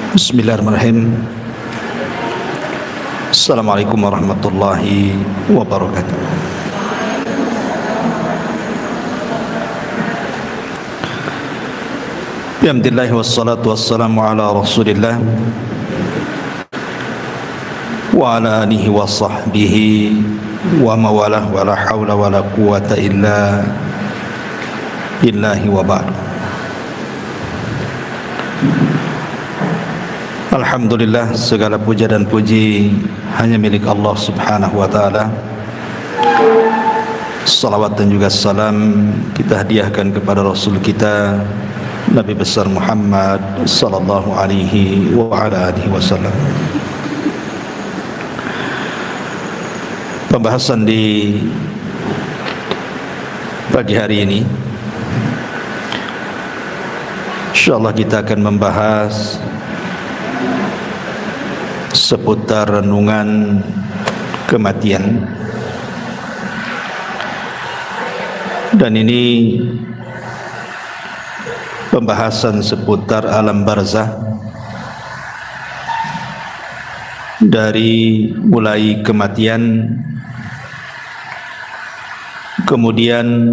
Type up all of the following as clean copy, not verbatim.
Bismillahirrahmanirrahim. Assalamualaikum warahmatullahi wabarakatuh. Alhamdulillah wassalatu wassalamu ala Rasulillah wa ala alihi wa sahbihi wa mawalah wa la hawla wa la quwata illa billahi wa ba'd. Alhamdulillah, segala puja dan puji hanya milik Allah subhanahu wa ta'ala. Salawat dan juga salam kita hadiahkan kepada Rasul kita Nabi besar Muhammad sallallahu alaihi wa ala alihi wasallam. Pembahasan di pagi hari ini, insyaallah kita akan membahas seputar renungan kematian. Dan ini pembahasan seputar alam barzah, dari mulai kematian, kemudian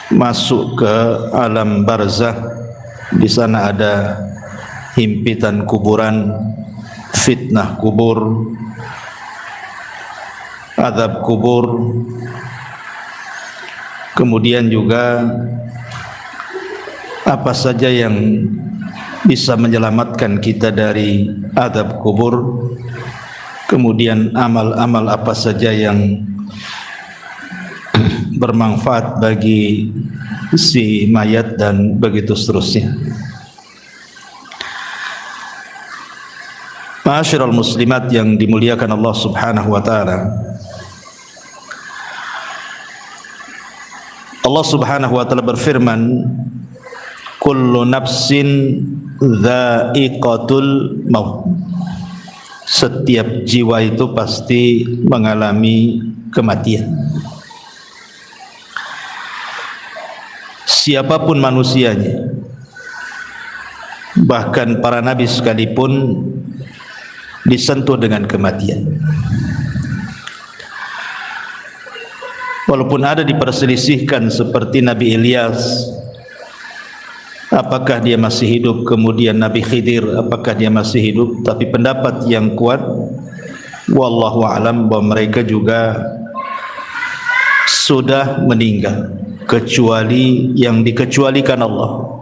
masuk ke alam barzah. Di sana ada himpitan kuburan, fitnah kubur, azab kubur, kemudian juga apa saja yang bisa menyelamatkan kita dari azab kubur, kemudian amal-amal apa saja yang bermanfaat bagi si mayat, dan begitu seterusnya. Ma'asyiral muslimat yang dimuliakan Allah subhanahu wa ta'ala, Allah subhanahu wa ta'ala berfirman, kullu nafsin dha'iqatul maut. Setiap jiwa itu pasti mengalami kematian. Siapapun manusianya, bahkan para nabi sekalipun disentuh dengan kematian. Walaupun ada diperselisihkan seperti Nabi Ilyas, apakah dia masih hidup, kemudian Nabi Khidir, apakah dia masih hidup, tapi pendapat yang kuat wallahu a'lam bahwa mereka juga sudah meninggal, kecuali yang dikecualikan Allah,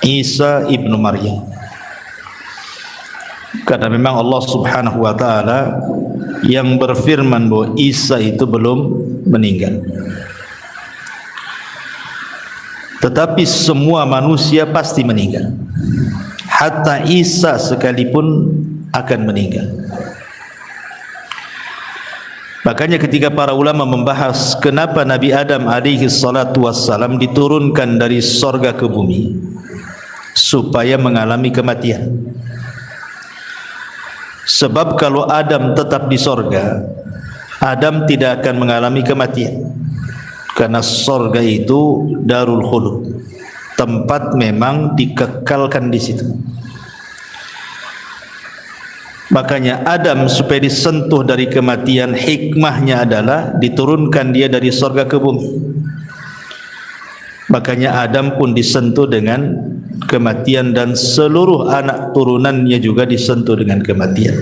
Isa ibnu Maryam. Karena memang Allah subhanahu wa ta'ala yang berfirman bahwa Isa itu belum meninggal. Tetapi semua manusia pasti meninggal, hatta Isa sekalipun akan meninggal. Makanya ketika para ulama membahas kenapa Nabi Adam alaihi salatu wassalam diturunkan dari sorga ke bumi, supaya mengalami kematian. Sebab kalau Adam tetap di sorga, Adam tidak akan mengalami kematian. Karena sorga itu darul khulud, tempat memang dikekalkan di situ. Makanya Adam supaya disentuh dari kematian, hikmahnya adalah diturunkan dia dari sorga ke bumi. Makanya Adam pun disentuh dengan kematian, dan seluruh anak turunannya juga disentuh dengan kematian.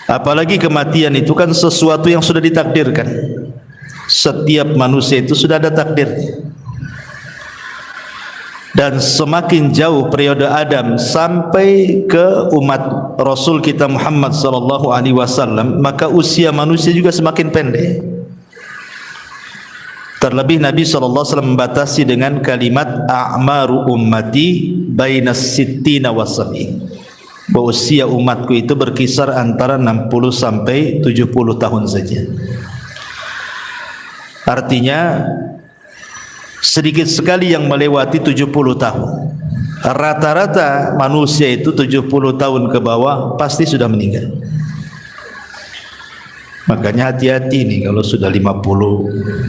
Apalagi kematian itu kan sesuatu yang sudah ditakdirkan. Setiap manusia itu sudah ada takdirnya. Dan semakin jauh periode Adam sampai ke umat Rasul kita Muhammad sallallahu alaihi wasallam, maka usia manusia juga semakin pendek. Terlebih Nabi SAW membatasi dengan kalimat a'maru ummati bainas sittina wasab'in, bahwa usia umatku itu berkisar antara 60 sampai 70 tahun saja. Artinya sedikit sekali yang melewati 70 tahun. Rata-rata manusia itu 70 tahun ke bawah pasti sudah meninggal. Makanya hati-hati nih kalau sudah 50,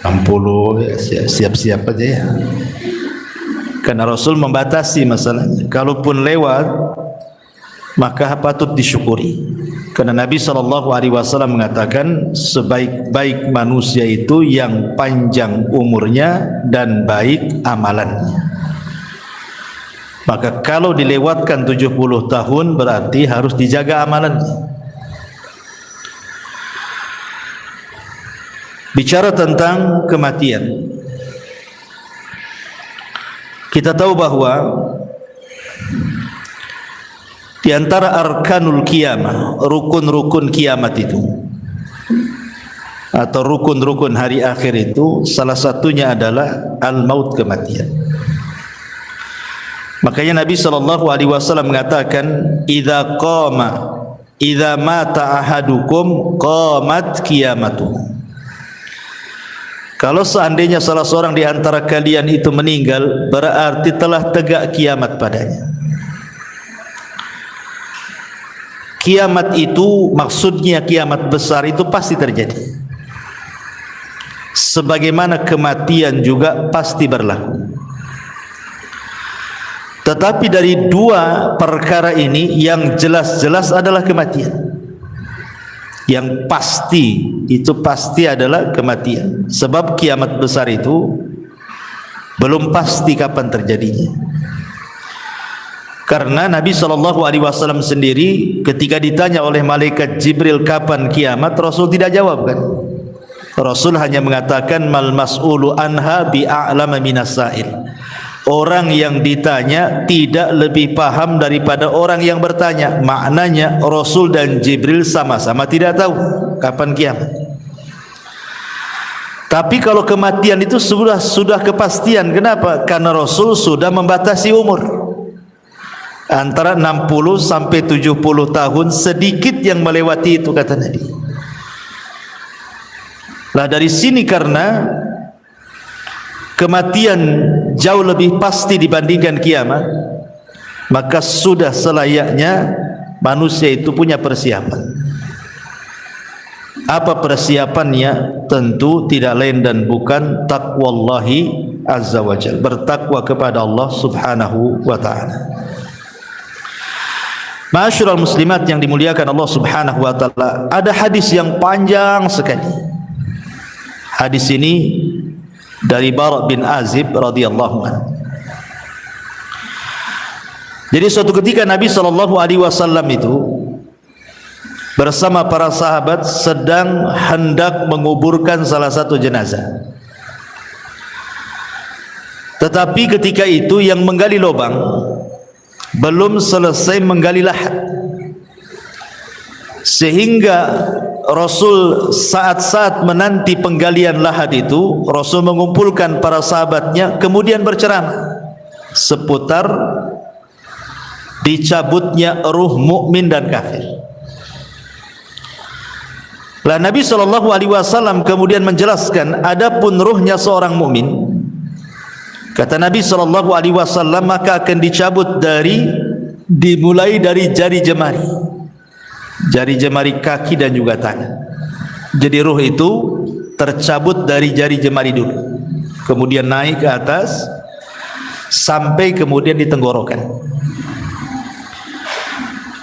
60, ya siap-siap aja ya. Karena Rasul membatasi masalahnya. Kalaupun lewat, maka patut disyukuri. Karena Nabi SAW mengatakan sebaik-baik manusia itu yang panjang umurnya dan baik amalannya. Maka kalau dilewatkan 70 tahun berarti harus dijaga amalannya. Bicara tentang kematian, kita tahu bahwa di antara arkanul kiamah, rukun-rukun kiamat itu atau rukun-rukun hari akhir itu, salah satunya adalah al-maut, kematian. Makanya Nabi SAW mengatakan, idza mata ahadukum qamat qiyamatuh. Kalau seandainya salah seorang di antara kalian itu meninggal, berarti telah tegak kiamat padanya. Kiamat itu maksudnya kiamat besar itu pasti terjadi. Sebagaimana kematian juga pasti berlaku. Tetapi dari dua perkara ini yang jelas-jelas adalah kematian. Yang pasti itu pasti adalah kematian. Sebab kiamat besar itu belum pasti kapan terjadinya. Karena Nabi SAW sendiri ketika ditanya oleh malaikat Jibril kapan kiamat, Rasul tidak jawab kan. Rasul hanya mengatakan mal mas'ulu anha bi'a'lama minas sa'il. Orang yang ditanya tidak lebih paham daripada orang yang bertanya. Maknanya Rasul dan Jibril sama-sama tidak tahu kapan kiamat. Tapi kalau kematian itu sudah kepastian. Kenapa? Karena Rasul sudah membatasi umur antara 60 sampai 70 tahun, sedikit yang melewati itu kata Nabi. Lah dari sini karena kematian jauh lebih pasti dibandingkan kiamat, maka sudah selayaknya manusia itu punya persiapan. Apa persiapannya? Tentu tidak lain dan bukan taqwallahi azza wa jalla, bertakwa kepada Allah subhanahu wa ta'ala. Ma'asyiral muslimat yang dimuliakan Allah subhanahu wa ta'ala, ada hadis yang panjang sekali. Hadis ini dari Bara bin Azib radhiyallahu anhu. Jadi suatu ketika Nabi SAW itu bersama para sahabat sedang hendak menguburkan salah satu jenazah. Tetapi ketika itu yang menggali lubang belum selesai menggali lahat, sehingga Rasul saat-saat menanti penggalian lahat itu, Rasul mengumpulkan para sahabatnya kemudian berceramah seputar dicabutnya ruh mukmin dan kafir. Lah Nabi SAW kemudian menjelaskan, adapun ruhnya seorang mukmin, kata Nabi SAW, maka akan dicabut dimulai dari jari jemari kaki dan juga tangan. Jadi ruh itu tercabut dari jari jemari dulu, kemudian naik ke atas sampai kemudian di tenggorokan.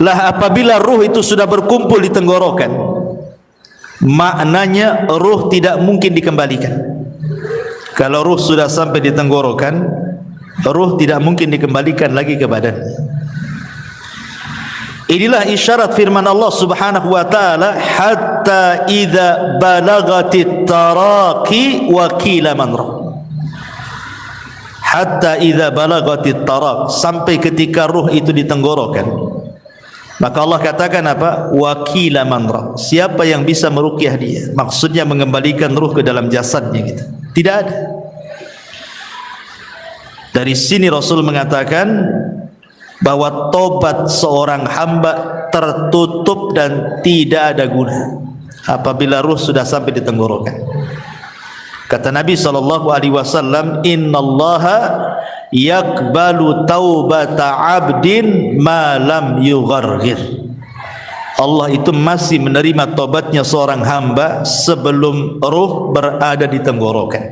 Lah apabila ruh itu sudah berkumpul di tenggorokan, maknanya ruh tidak mungkin dikembalikan. Kalau ruh sudah sampai di tenggorokan, ruh tidak mungkin dikembalikan lagi ke badannya. Inilah isyarat firman Allah subhanahu wa ta'ala, hatta idza balagatit taraqi wa qila man ra. Hatta idza balagatit taraq, sampai ketika ruh itu di tenggorokan, maka Allah katakan apa? Wa qila man ra. Siapa yang bisa meruqyah dia? Maksudnya mengembalikan ruh ke dalam jasadnya gitu. Tidak ada. Dari sini Rasul mengatakan bahwa tobat seorang hamba tertutup dan tidak ada guna apabila ruh sudah sampai di tenggorokan. Kata Nabi SAW, innallaha yakbalu taubata abdin ma lam yugharghir. Allah itu masih menerima tobatnya seorang hamba sebelum ruh berada di tenggorokan.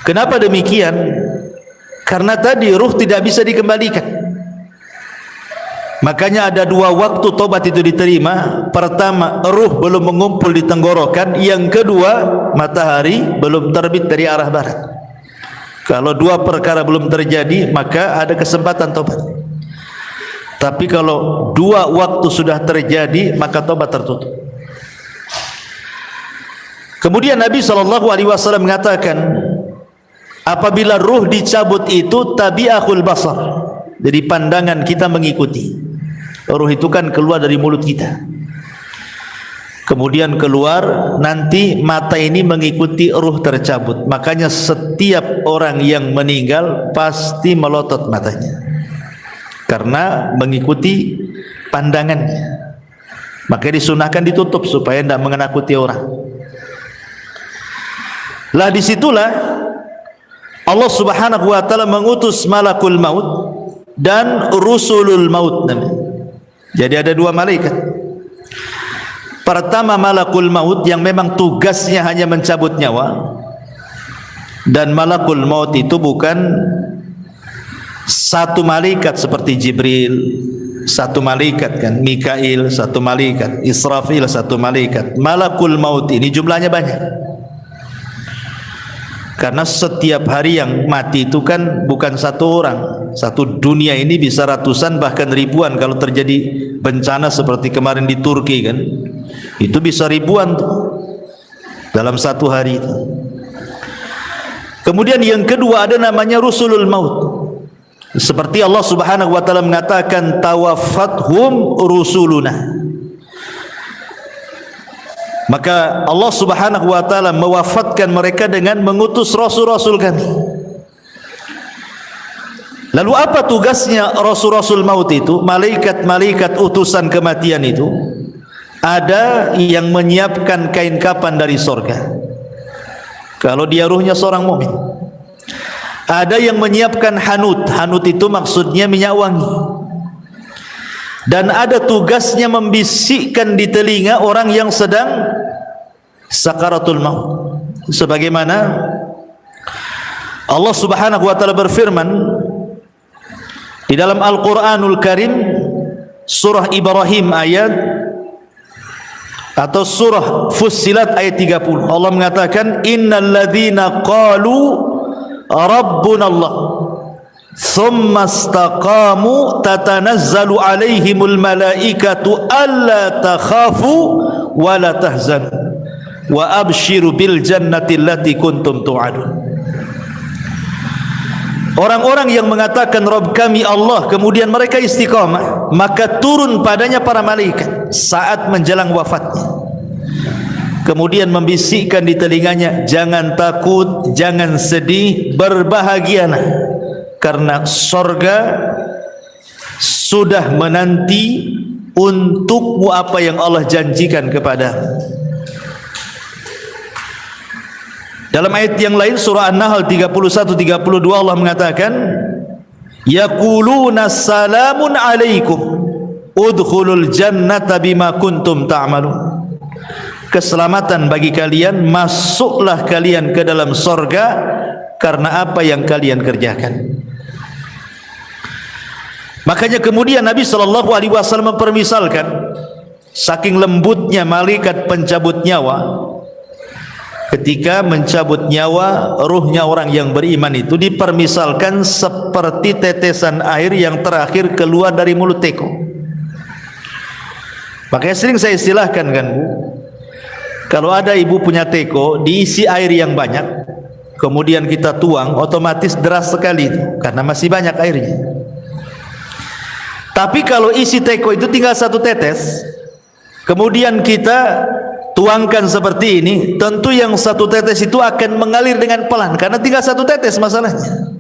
Kenapa demikian? Karena tadi ruh tidak bisa dikembalikan. Makanya ada dua waktu tobat itu diterima. Pertama, ruh belum mengumpul di tenggorokan. Yang kedua, matahari belum terbit dari arah barat. Kalau dua perkara belum terjadi, maka ada kesempatan tobat. Tapi kalau dua waktu sudah terjadi, maka tobat tertutup. Kemudian Nabi SAW mengatakan, apabila ruh dicabut itu tabi'ahul basar, jadi pandangan kita mengikuti. Ruh itu kan keluar dari mulut kita, kemudian keluar, nanti mata ini mengikuti ruh tercabut. Makanya setiap orang yang meninggal pasti melotot matanya karena mengikuti pandangannya. Maka disunahkan ditutup supaya tidak mengenakuti orang. Lah disitulah Allah Subhanahu wa ta'ala mengutus malakul maut dan rusulul maut. Jadi ada dua malaikat. Pertama malakul maut yang memang tugasnya hanya mencabut nyawa. Dan malakul maut itu bukan satu malaikat seperti Jibril, satu malaikat kan, Mikail satu malaikat, Israfil satu malaikat. Malakul maut ini jumlahnya banyak. Karena setiap hari yang mati itu kan bukan satu orang. Satu dunia ini bisa ratusan bahkan ribuan. Kalau terjadi bencana seperti kemarin di Turki kan, itu bisa ribuan tuh dalam satu hari itu. Kemudian yang kedua ada namanya rusulul maut. Seperti Allah Subhanahu wa ta'ala mengatakan, tawaffathum rusuluna. Maka Allah Subhanahu wa ta'ala mewafatkan mereka dengan mengutus rasul-rasul kami. Lalu apa tugasnya rasul-rasul maut itu? Malaikat-malaikat utusan kematian itu, ada yang menyiapkan kain kapan dari sorga kalau dia ruhnya seorang mukmin. Ada yang menyiapkan hanut. Hanut itu maksudnya minyak wangi. Dan ada tugasnya membisikkan di telinga orang yang sedang sakaratul maut. Sebagaimana Allah Subhanahu wa ta'ala berfirman di dalam Al-Quranul Karim, surah Ibrahim ayat atau surah Fussilat ayat 30. Allah mengatakan, innal ladzina qalu rabbunallah thumma istaqamu tatanazzalu alaihimul malaikatu alla takhafu wa la tahzanu wa abshiru bil jannati allati kuntum tu'adun. Orang-orang yang mengatakan Rabb kami Allah, kemudian mereka istiqamah, maka turun padanya para malaikat saat menjelang wafatnya, kemudian membisikkan di telinganya, jangan takut, jangan sedih, berbahagialah, karena sorga sudah menanti untukmu apa yang Allah janjikan kepadamu. Dalam ayat yang lain surah An-Nahl 31-32 Allah mengatakan, yaquluna salamun alaikum udkhulul jannata bima kuntum ta'malun. Keselamatan bagi kalian, masuklah kalian ke dalam sorga karena apa yang kalian kerjakan. Makanya kemudian Nabi SAW mempermisalkan saking lembutnya malaikat pencabut nyawa. Ketika mencabut nyawa ruhnya orang yang beriman itu dipermisalkan seperti tetesan air yang terakhir keluar dari mulut teko. Makanya sering saya istilahkan kan Bu, kalau ada ibu punya teko diisi air yang banyak, kemudian kita tuang, otomatis deras sekali itu karena masih banyak airnya. Tapi kalau isi teko itu tinggal satu tetes, kemudian kita tuangkan seperti ini, tentu yang satu tetes itu akan mengalir dengan pelan karena tinggal satu tetes masalahnya.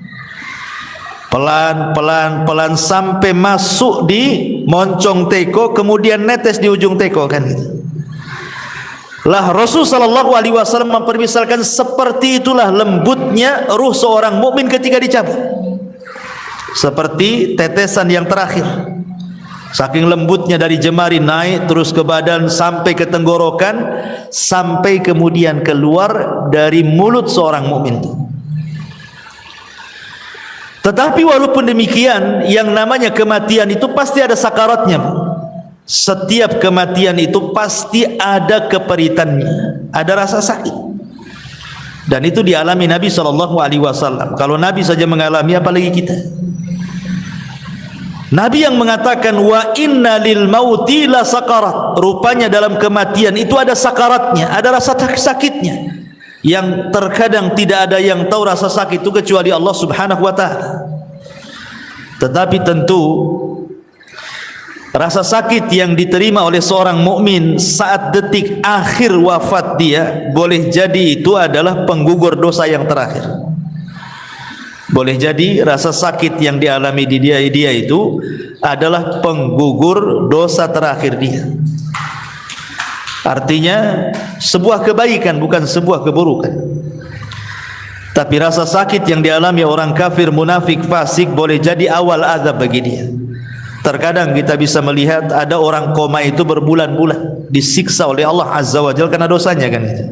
Pelan sampai masuk di moncong teko, kemudian netes di ujung teko kan gitu. Lah Rasul sallallahu alaihi wasallam mempermisalkan seperti itulah lembutnya ruh seorang mukmin ketika dicabut. Seperti tetesan yang terakhir. Saking lembutnya dari jemari naik terus ke badan sampai ke tenggorokan, sampai kemudian keluar dari mulut seorang mukmin. Tetapi walaupun demikian, yang namanya kematian itu pasti ada sakaratnya. Setiap kematian itu pasti ada keperitannya, ada rasa sakit. Dan itu dialami Nabi SAW. Kalau Nabi saja mengalami, apalagi kita. Nabi yang mengatakan wa inna lil mauti la sakarat. Rupanya dalam kematian itu ada sakaratnya, ada rasa sakitnya. Yang terkadang tidak ada yang tahu rasa sakit itu kecuali Allah Subhanahu wa taala. Tetapi tentu rasa sakit yang diterima oleh seorang mukmin saat detik akhir wafat dia, boleh jadi itu adalah penggugur dosa yang terakhir. Boleh jadi rasa sakit yang dialami di dia itu adalah penggugur dosa terakhir dia. Artinya sebuah kebaikan, bukan sebuah keburukan. Tapi rasa sakit yang dialami orang kafir, munafik, fasik boleh jadi awal azab bagi dia. Terkadang kita bisa melihat ada orang koma itu berbulan-bulan disiksa oleh Allah Azza wa Jalla karena dosanya kan itu.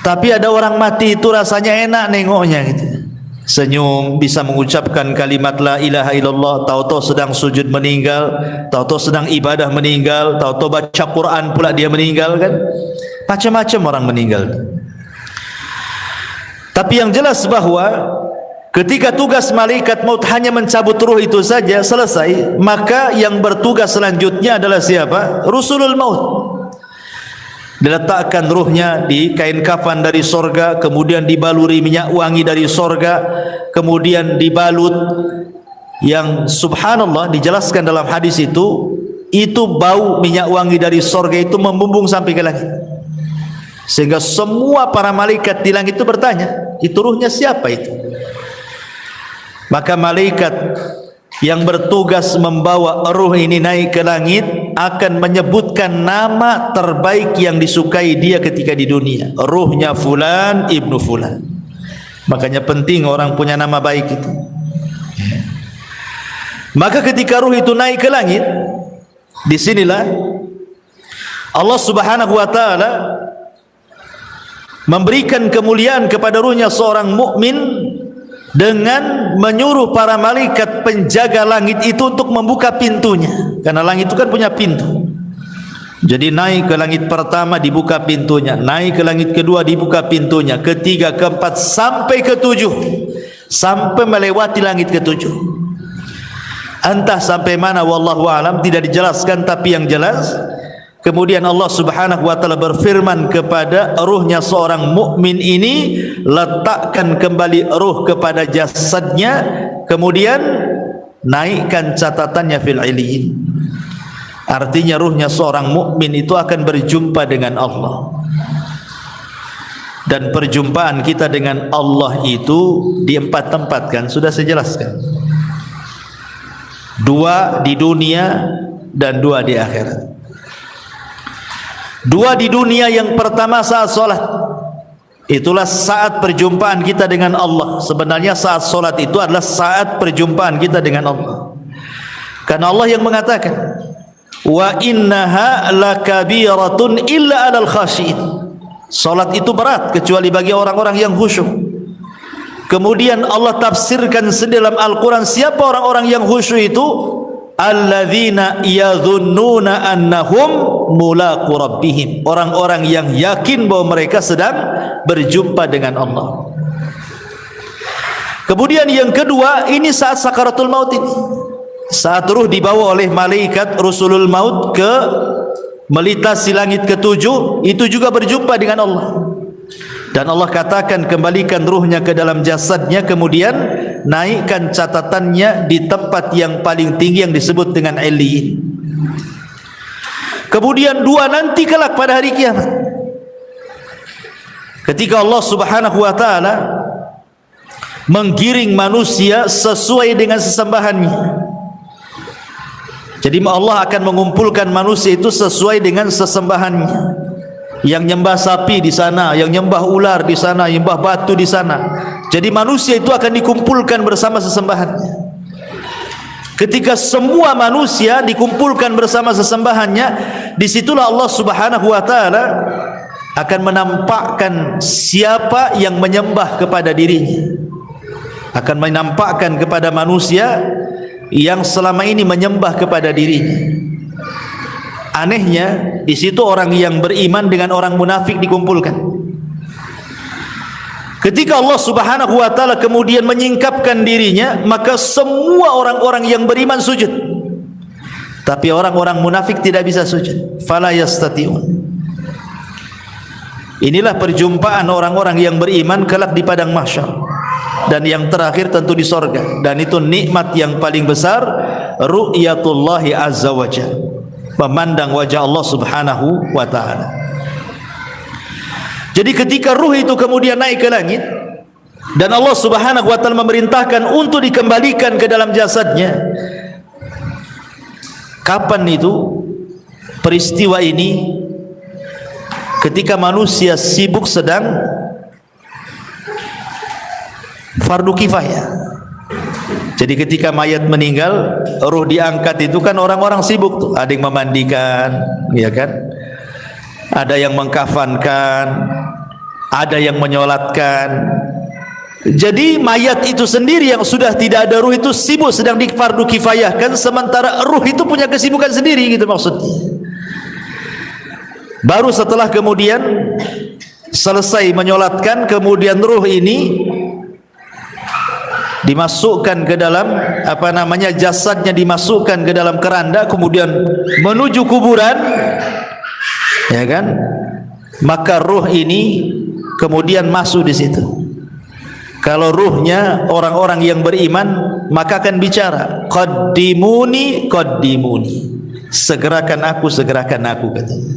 Tapi ada orang mati itu rasanya enak nengoknya gitu. Senyum, bisa mengucapkan kalimat la ilaha illallah, tahu-tahu sedang sujud meninggal, tahu-tahu sedang ibadah meninggal, tahu-tahu baca Quran pula dia meninggal kan. Macam-macam orang meninggal. Tapi yang jelas bahwa ketika tugas malaikat maut hanya mencabut ruh itu saja selesai, maka yang bertugas selanjutnya adalah siapa? Rusulul maut. Diletakkan ruhnya di kain kafan dari sorga, kemudian dibaluri minyak wangi dari sorga, kemudian dibalut, yang subhanallah dijelaskan dalam hadis itu bau minyak wangi dari sorga itu membumbung sampai ke langit, sehingga semua para malaikat di langit itu bertanya, itu ruhnya siapa itu? Maka malaikat yang bertugas membawa ruh ini naik ke langit akan menyebutkan nama terbaik yang disukai dia ketika di dunia. Ruhnya fulan ibnu fulan. Makanya penting orang punya nama baik itu. Maka ketika ruh itu naik ke langit, disinilah Allah Subhanahu wa taala memberikan kemuliaan kepada ruhnya seorang mukmin dengan menyuruh para malaikat penjaga langit itu untuk membuka pintunya, karena langit itu kan punya pintu. Jadi naik ke langit pertama dibuka pintunya, naik ke langit kedua dibuka pintunya, ketiga, keempat sampai ketujuh, sampai melewati langit ketujuh. Entah sampai mana wallahu alam, tidak dijelaskan, tapi yang jelas kemudian Allah Subhanahu wa taala berfirman kepada ruhnya seorang mukmin ini, letakkan kembali ruh kepada jasadnya, kemudian naikkan catatannya fil illiyin. Artinya ruhnya seorang mukmin itu akan berjumpa dengan Allah. Dan perjumpaan kita dengan Allah itu di 4 tempat kan sudah saya jelaskan. 2 di dunia dan 2 di akhirat. 2 di dunia, yang pertama saat solat. Itulah saat perjumpaan kita dengan Allah. Sebenarnya saat solat itu adalah saat perjumpaan kita dengan Allah. Karena Allah yang mengatakan, wa innaha lakabiratun illa 'alal khashiin. Solat itu berat kecuali bagi orang-orang yang khusyuk. Kemudian Allah tafsirkan dalam Al-Quran siapa orang-orang yang khusyuk itu? Alladzina yadhunnuna annahum mulaqu rabbihim, orang-orang yang yakin bahwa mereka sedang berjumpa dengan Allah. Kemudian yang kedua, ini saat sakaratul maut ini, saat ruh dibawa oleh malaikat rusulul maut ke melintasi langit ketujuh, itu juga berjumpa dengan Allah. Dan Allah katakan kembalikan ruhnya ke dalam jasadnya, kemudian naikkan catatannya di tempat yang paling tinggi yang disebut dengan Illiyin. Kemudian 2 nanti kelak pada hari kiamat, ketika Allah Subhanahu wa taala menggiring manusia sesuai dengan sesembahannya. Jadi Allah akan mengumpulkan manusia itu sesuai dengan sesembahannya. Yang nyembah sapi di sana, yang nyembah ular di sana, yang nyembah batu di sana. Jadi manusia itu akan dikumpulkan bersama sesembahannya. Ketika semua manusia dikumpulkan bersama sesembahannya, disitulah Allah Subhanahu wa taala akan menampakkan siapa yang menyembah kepada dirinya. akan menampakkan kepada manusia yang selama ini menyembah kepada dirinya. Anehnya, di situ orang yang beriman dengan orang munafik dikumpulkan. Ketika Allah Subhanahu wa taala kemudian menyingkapkan dirinya, maka semua orang-orang yang beriman sujud. Tapi orang-orang munafik tidak bisa sujud. Fala yastati'un. Inilah perjumpaan orang-orang yang beriman kelak di padang mahsyar. Dan yang terakhir tentu di sorga. Dan itu nikmat yang paling besar, ru'yatullahi azza wa jalla, memandang wajah Allah Subhanahu wa ta'ala. Jadi ketika ruh itu kemudian naik ke langit dan Allah Subhanahu wa ta'ala memerintahkan untuk dikembalikan ke dalam jasadnya, kapan itu peristiwa ini? Ketika manusia sibuk sedang fardu kifayah. Jadi ketika mayat meninggal, ruh diangkat itu kan orang-orang sibuk tuh, ada yang memandikan, ya kan? Ada yang mengkafankan, ada yang menyolatkan. Jadi mayat itu sendiri yang sudah tidak ada ruh itu sibuk sedang di fardu kifayahkan, sementara ruh itu punya kesibukan sendiri, gitu maksudnya. Baru setelah kemudian selesai menyolatkan, kemudian ruh ini dimasukkan ke dalam jasadnya dimasukkan ke dalam keranda, kemudian menuju kuburan, ya kan? Maka ruh ini kemudian masuk di situ. Kalau ruhnya orang-orang yang beriman, maka akan bicara, qaddimuni qaddimuni, segerakan aku katanya.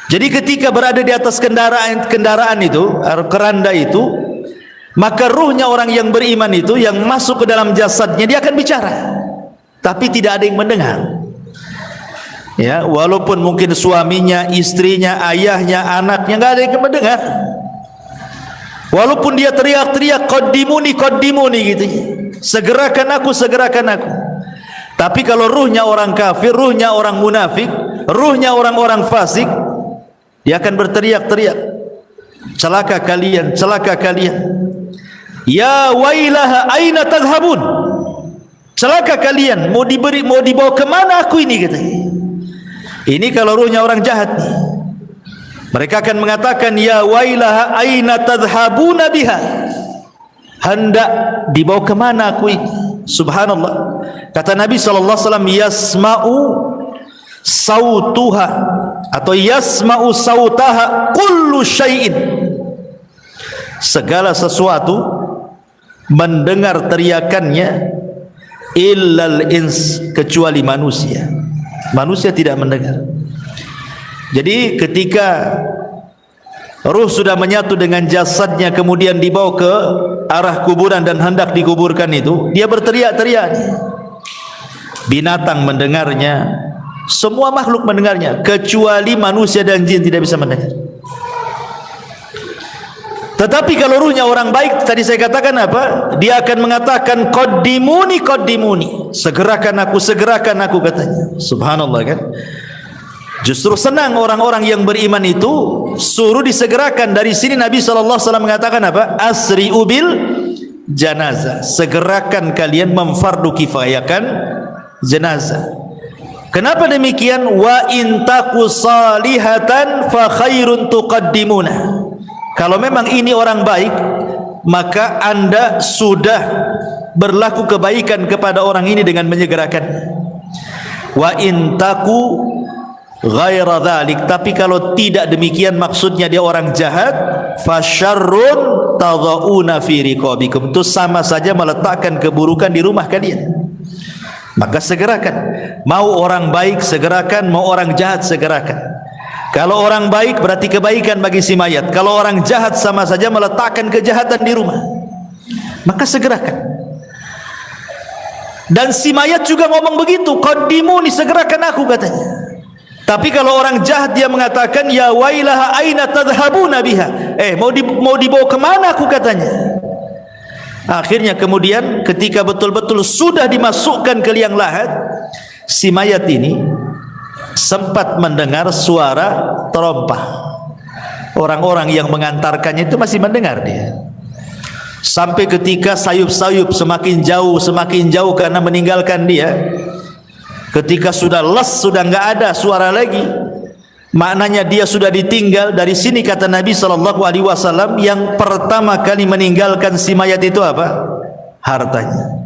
Jadi ketika berada di atas kendaraan itu, keranda itu, maka ruhnya orang yang beriman itu yang masuk ke dalam jasadnya, dia akan bicara, tapi tidak ada yang mendengar. Ya, walaupun mungkin suaminya, istrinya, ayahnya, anaknya, nggak ada yang mendengar. Walaupun dia teriak-teriak qaddimuni qaddimuni gitu, segerakan aku. Tapi kalau ruhnya orang kafir, ruhnya orang munafik, ruhnya orang-orang fasik, dia akan berteriak-teriak, celaka kalian, celaka kalian. Ya wailaha aina tadhhabun, celaka kalian, mau dibawa kemana aku ini, katanya. Ini kalau ruhnya orang jahat nih, mereka akan mengatakan, ya wailaha aina tadhhabuna biha, hendak dibawa kemana aku ini. Subhanallah. Kata Nabi SAW, yasma'u sautuha atau yasma'u sautaha kullu syai'in, segala sesuatu mendengar teriakannya, illal ins, kecuali manusia. Manusia tidak mendengar. Jadi ketika ruh sudah menyatu dengan jasadnya, kemudian dibawa ke arah kuburan dan hendak dikuburkan itu, dia berteriak-teriak. Binatang mendengarnya, semua makhluk mendengarnya, kecuali manusia dan jin tidak bisa mendengar. Tetapi kalau ruhnya orang baik, tadi saya katakan apa? Dia akan mengatakan qaddimuni qaddimuni, segerakan aku katanya. Subhanallah kan? Justru senang orang-orang yang beriman itu suruh disegerakan. Dari sini Nabi SAW mengatakan apa? Asri'u bil janazah, segerakan kalian memfardu kifayahkan jenazah. Kenapa demikian? Wa in taku salihatan fa khairun tuqaddimuna. Kalau memang ini orang baik, maka anda sudah berlaku kebaikan kepada orang ini dengan menyegerakan. Wa in taku ghaira dzalik, tapi kalau tidak demikian, maksudnya dia orang jahat, fa syarrun tadhauna fi riqabikum, itu sama saja meletakkan keburukan di rumah kalian. Maka segerakan. Mau orang baik segerakan, mau orang jahat segerakan. Kalau orang baik berarti kebaikan bagi si mayat, kalau orang jahat sama saja meletakkan kejahatan di rumah. Maka segerakan. Dan si mayat juga ngomong begitu, qaddimuni, segerakan aku katanya. Tapi kalau orang jahat dia mengatakan, ya wailaha aina tadhhabuna biha, mau dibawa kemana aku katanya. Akhirnya kemudian ketika betul-betul sudah dimasukkan ke liang lahat, si mayat ini sempat mendengar suara terompah. Orang-orang yang mengantarkannya itu masih mendengar dia. sampai ketika sayup-sayup semakin jauh karena meninggalkan dia. Ketika sudah les, sudah enggak ada suara lagi, maknanya dia sudah ditinggal. Dari sini kata Nabi SAW, yang pertama kali meninggalkan si mayat itu apa? Hartanya.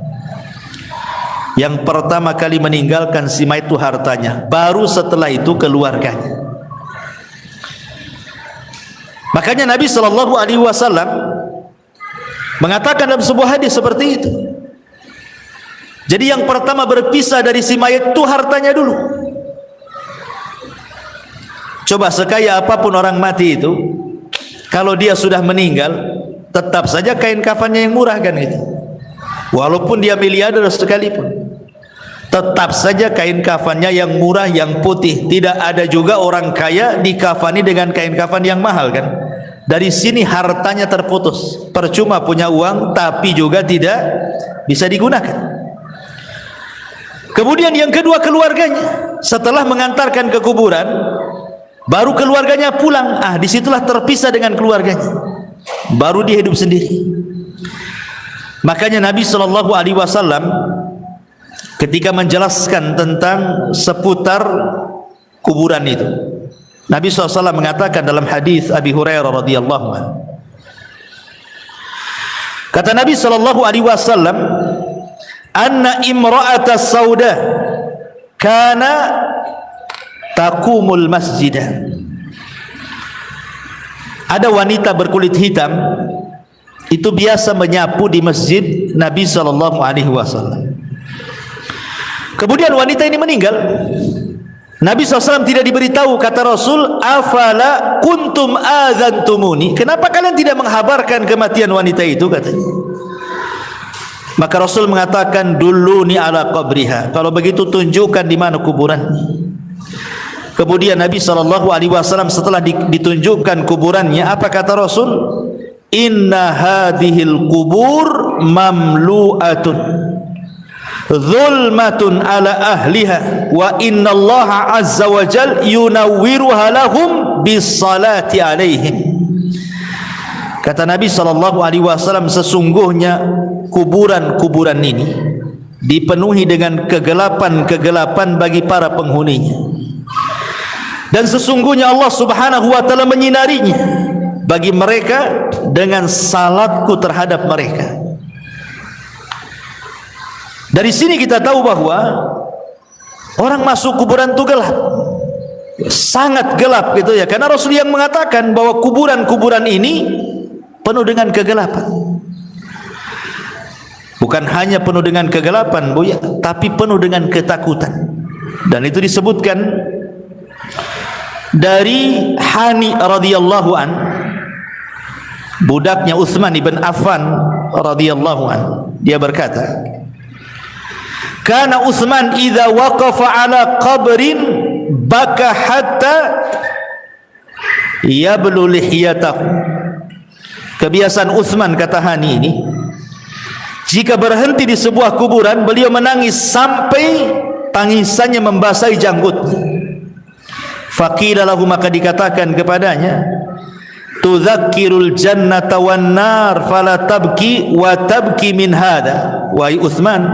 Yang pertama kali meninggalkan si mayat itu hartanya, baru setelah itu keluarganya. Makanya Nabi SAW mengatakan dalam sebuah hadis seperti itu. Jadi yang pertama berpisah dari si mayat itu hartanya dulu. Coba sekaya apapun orang mati itu, kalau dia sudah meninggal, tetap saja kain kafannya yang murah kan itu. Walaupun dia miliarder sekalipun, tetap saja kain kafannya yang murah, yang putih. Tidak ada juga orang kaya dikafani dengan kain kafan yang mahal kan. Dari sini hartanya terputus. Percuma punya uang tapi juga tidak bisa digunakan. Kemudian yang kedua, keluarganya. Setelah mengantarkan ke kuburan, baru keluarganya pulang. Disitulah terpisah dengan keluarganya, baru dia hidup sendiri. Makanya Nabi SAW ketika menjelaskan tentang seputar kuburan itu, Nabi SAW mengatakan dalam hadis Abi Hurairah radhiyallahu anhu, kata Nabi SAW, anna imra'ata sauda kana taqumul masjidah. Ada wanita berkulit hitam itu biasa menyapu di masjid Nabi SAW. Kemudian wanita ini meninggal. Nabi SAW tidak diberitahu. Kata Rasul, afala kuntum adzantumuni, kenapa kalian tidak menghabarkan kematian wanita itu, katanya. Maka Rasul mengatakan, duluni ala qabriha, kalau begitu tunjukkan di mana kuburannya. Kemudian Nabi SAW setelah ditunjukkan kuburannya, apa kata Rasul? Inna hadhil kubur mamlu'atun zulmatun ala ahliha wa inna Allah azza wa jal yunawwiruha lahum bis salati alaihim. Kata Nabi SAW, sesungguhnya kuburan-kuburan ini dipenuhi dengan kegelapan-kegelapan bagi para penghuninya, dan sesungguhnya Allah Subhanahu wa taala menyinarinya bagi mereka dengan salatku terhadap mereka. Dari sini kita tahu bahwa orang masuk kuburan itu gelap, sangat gelap gitu ya, karena Rasul yang mengatakan bahwa kuburan-kuburan ini penuh dengan kegelapan. Bukan hanya penuh dengan kegelapan, Bu ya, tapi penuh dengan ketakutan. Dan itu disebutkan dari Hani radhiyallahu an, budaknya Utsman ibn Affan radhiyallahu an. Dia berkata, kana Utsman idza waqafa ala qabrin baka hatta yablu lihiyatahu. Kebiasaan Utsman, kata Hani ini, jika berhenti di sebuah kuburan, beliau menangis sampai tangisannya membasahi janggutnya. Faqila lahu, maka dikatakan kepadanya, tudzakkirul jannata wan nar fala tabki wa tabki min hada. Wahai Utsman,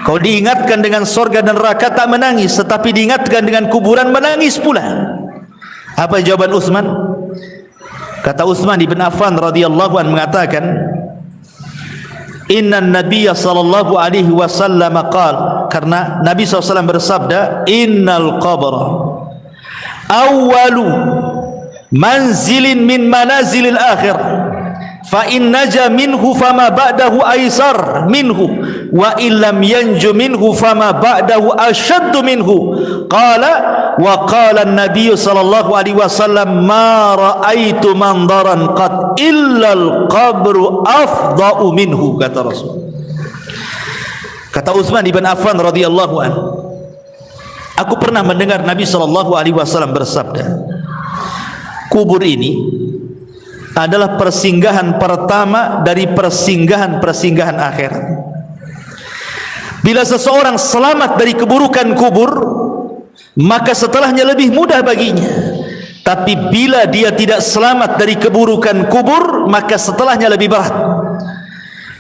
kau diingatkan dengan surga dan neraka tak menangis, tetapi diingatkan dengan kuburan menangis pula. Apa jawaban Utsman? Kata Utsman ibn Affan radhiyallahu anhu mengatakan, inna nabiyya sallallahu alaihi wasallam qala, karena Nabi SAW bersabda, innal qabra awwalu manzilin min manazilil akhir, fa in naja minhu fama ba'dahu aisar minhu wa illam yanju minhu fama ba'dahu ashaddu minhu. Qala wa qala an-nabiy sallallahu alaihi wasallam, ma ra'aitu mandaran qad illa al-qabru afda'u minhu. Kata Rasul. Kata Utsman ibn Affan radhiyallahu anhu, aku pernah mendengar Nabi sallallahu alaihi wasallam bersabda, kubur ini adalah persinggahan pertama dari persinggahan-persinggahan akhirat. Bila seseorang selamat dari keburukan kubur, maka setelahnya lebih mudah baginya. Tapi bila dia tidak selamat dari keburukan kubur, maka setelahnya lebih berat.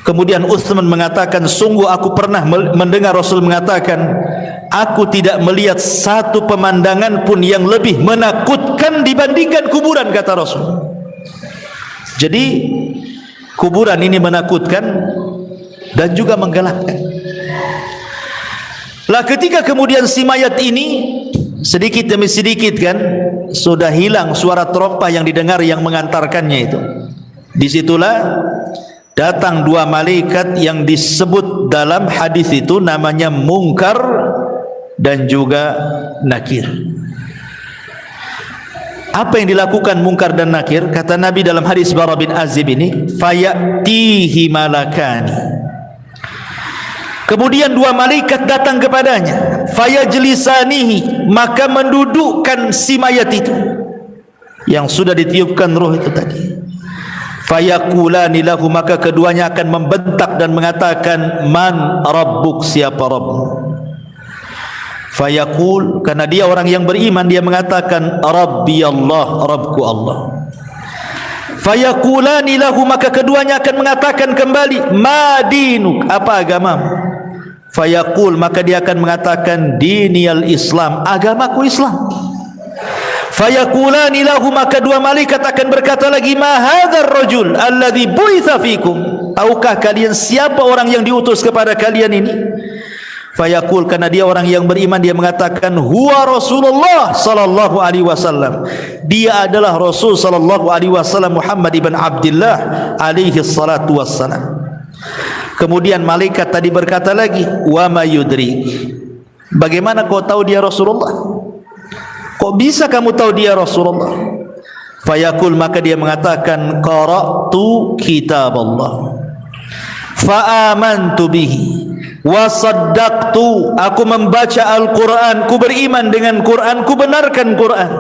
Kemudian Utsman mengatakan, sungguh aku pernah mendengar Rasul mengatakan, aku tidak melihat satu pemandangan pun yang lebih menakutkan dibandingkan kuburan, kata Rasul. Jadi kuburan ini menakutkan dan juga menggelapkan. Lah ketika kemudian si mayat ini sedikit demi sedikit kan sudah hilang suara terompah yang didengar yang mengantarkannya itu, disitulah datang dua malaikat yang disebut dalam hadis itu namanya Munkar dan juga Nakir. Apa yang dilakukan Munkar dan Nakir? Kata Nabi dalam hadis Bara bin Azib ini, fayatihi malakani. Kemudian dua malaikat datang kepadanya, fayajlisanihi, maka mendudukkan si mayat itu yang sudah ditiupkan roh itu tadi. Fayaqulani lahu, maka keduanya akan membentak dan mengatakan, man rabbuk, siapa Rabbmu? Fayaqul, karena dia orang yang beriman, dia mengatakan Rabbi Allah, Rabbku Allah. Fayaqulani lahu, maka keduanya akan mengatakan kembali, ma dinuk, apa agamamu? Fayaqul, maka dia akan mengatakan diniyal Islam, agamaku Islam. Fayaqulani lahu, maka dua malaikat akan berkata lagi, ma hadzal rajul alladzi bu'itsa fikum, tahukah kalian siapa orang yang diutus kepada kalian ini? Fayaqul, karena dia orang yang beriman, dia mengatakan huwa Rasulullah sallallahu alaihi wasallam, dia adalah Rasul sallallahu alaihi wasallam Muhammad ibn Abdullah alaihi salatu wassalam. Kemudian malaikat tadi berkata lagi, wa ma yudrik, bagaimana kau tahu dia Rasulullah? Kok bisa kamu tahu dia Rasulullah? Fayaqul, maka dia mengatakan qara'tu kitab Allah fa amantu bihi wa saddaqtu, aku membaca Al-Quran, ku beriman dengan Quran, ku benarkan Quran.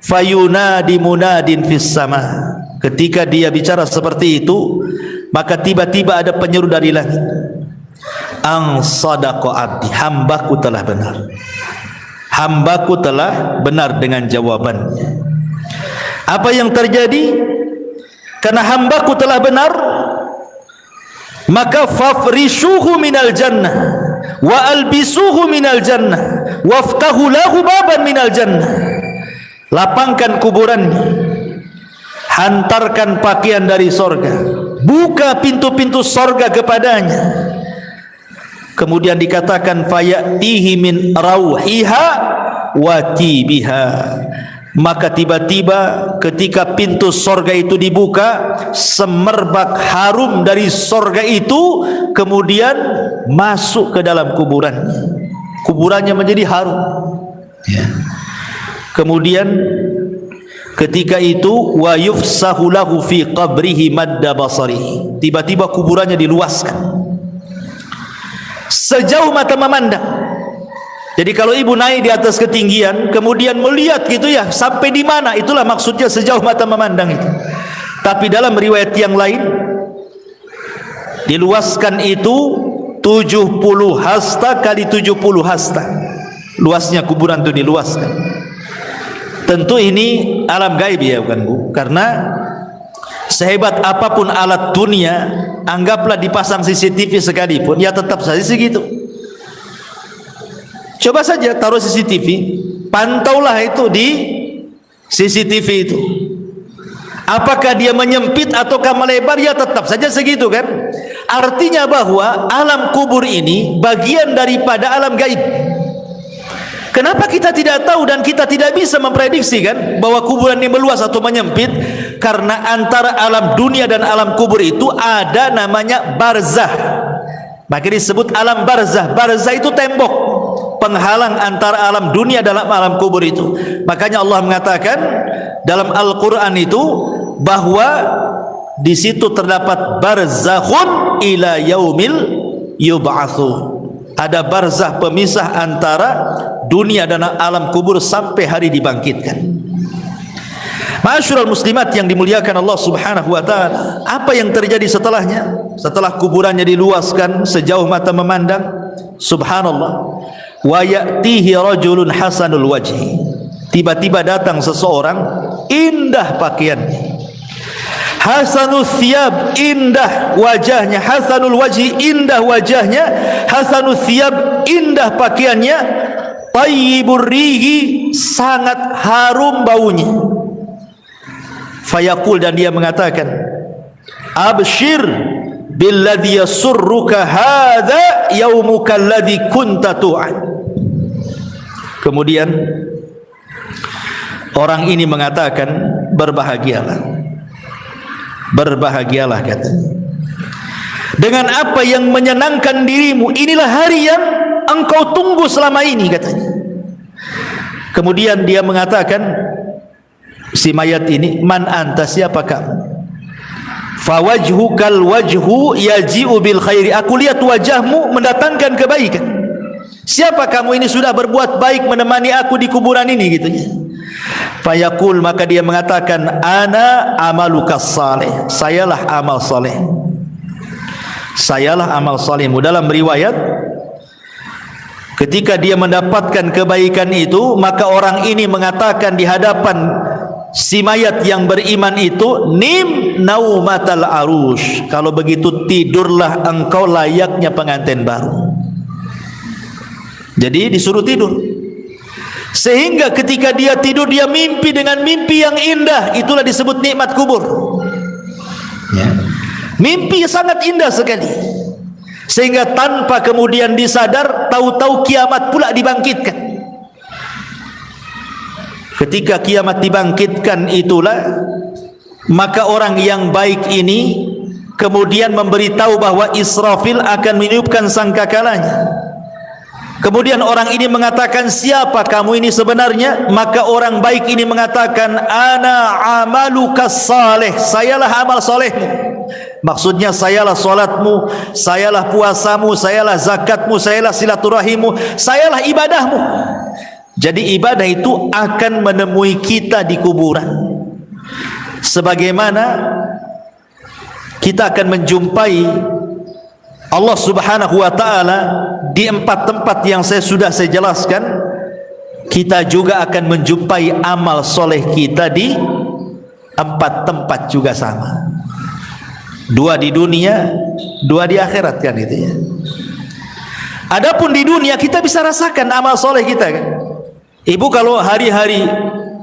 Fayunadi munadin fis sama, ketika dia bicara seperti itu, maka tiba-tiba ada penyeru dari langit, ang sadaqa abdi, hambaku telah benar, hambaku telah benar dengan jawabannya. Apa yang terjadi? Karena hambaku telah benar, maka fafrishuhu minal jannah wa albisuhu minal jannah waftahu lahu baban minal jannah, lapangkan kuburannya, hantarkan pakaian dari sorga, buka pintu-pintu sorga kepadanya. Kemudian dikatakan fayatihi min rauhiha wa tibiha, maka tiba-tiba ketika pintu sorga itu dibuka, semerbak harum dari sorga itu kemudian masuk ke dalam kuburannya, kuburannya menjadi harum ya. Kemudian ketika itu wa yufsahu lahu fi qabrihi madda basarihi, tiba-tiba kuburannya diluaskan sejauh mata memandang. Jadi kalau ibu naik di atas ketinggian kemudian melihat gitu ya, sampai di mana, itulah maksudnya sejauh mata memandang itu. Tapi dalam riwayat yang lain diluaskan itu 70 hasta kali 70 hasta, luasnya kuburan itu diluaskan. Tentu ini alam gaib ya bukan Bu, karena sehebat apapun alat dunia, anggaplah dipasang CCTV sekalipun, ya tetap saja segitu. Coba saja taruh CCTV, pantaulah itu di CCTV itu, apakah dia menyempit ataukah melebar, ya tetap saja segitu kan. Artinya bahwa alam kubur ini bagian daripada alam gaib. Kenapa kita tidak tahu dan kita tidak bisa memprediksi kan bahwa kuburan ini meluas atau menyempit? Karena antara alam dunia dan alam kubur itu ada namanya barzah, maka disebut alam barzah. Barzah itu tembok penghalang antara alam dunia dan alam kubur itu. Makanya Allah mengatakan dalam Al-Quran itu bahwa di situ terdapat barzakhun ila yaumil yub'atsun, ada barzah pemisah antara dunia dan alam kubur sampai hari dibangkitkan. Ma'asyiral muslimat yang dimuliakan Allah Subhanahu wa taala, apa yang terjadi setelahnya? Setelah kuburannya diluaskan sejauh mata memandang, subhanallah, wa ya'tihi rajulun hasanul wajhi, tiba-tiba datang seseorang indah pakaiannya, hasanul thiyab, indah wajahnya, hasanul wajhi, indah wajahnya, hasanul thiyab, indah pakaiannya, tayyibur rihi, sangat harum baunya. Fayaqul, dan dia mengatakan, abshir billadhi yasurruka hadha yaumuka alladhi kunta tu'ad. Kemudian orang ini mengatakan, berbahagialah, berbahagialah katanya, dengan apa yang menyenangkan dirimu, inilah hari yang engkau tunggu selama ini katanya. Kemudian dia mengatakan, si mayat ini, man anta, siapa kamu? Fawajhukal wajhu yaji'u bil khairi, aku lihat wajahmu mendatangkan kebaikan. Siapa kamu ini, sudah berbuat baik menemani aku di kuburan ini gitu ya. Fayaqul, maka dia mengatakan, ana amalukas saleh, sayalah amal saleh, sayalah amal salehmu. Dalam riwayat, ketika dia mendapatkan kebaikan itu, maka orang ini mengatakan di hadapan si mayat yang beriman itu, nim naumatal arush, kalau begitu tidurlah engkau layaknya pengantin baru. Jadi disuruh tidur, sehingga ketika dia tidur, dia mimpi dengan mimpi yang indah. Itulah disebut nikmat kubur ya. Mimpi sangat indah sekali, sehingga tanpa kemudian disadar, tahu-tahu kiamat pula dibangkitkan. Ketika kiamat dibangkitkan itulah, maka orang yang baik ini kemudian memberitahu bahwa Israfil akan meniupkan sangkakalanya. Kemudian orang ini mengatakan, siapa kamu ini sebenarnya? Maka orang baik ini mengatakan, ana amalukas saleh, sayalah amal solehmu. Maksudnya, sayalah solatmu, sayalah puasamu, sayalah zakatmu, sayalah silaturahimmu, sayalah ibadahmu. Jadi ibadah itu akan menemui kita di kuburan, sebagaimana kita akan menjumpai Allah subhanahu wa ta'ala di 4 tempat yang saya jelaskan. Kita juga akan menjumpai amal soleh kita di 4 tempat juga sama, 2 di dunia, 2 di akhirat kan itu ya. Adapun di dunia kita bisa rasakan amal soleh kita kan. Ibu kalau hari-hari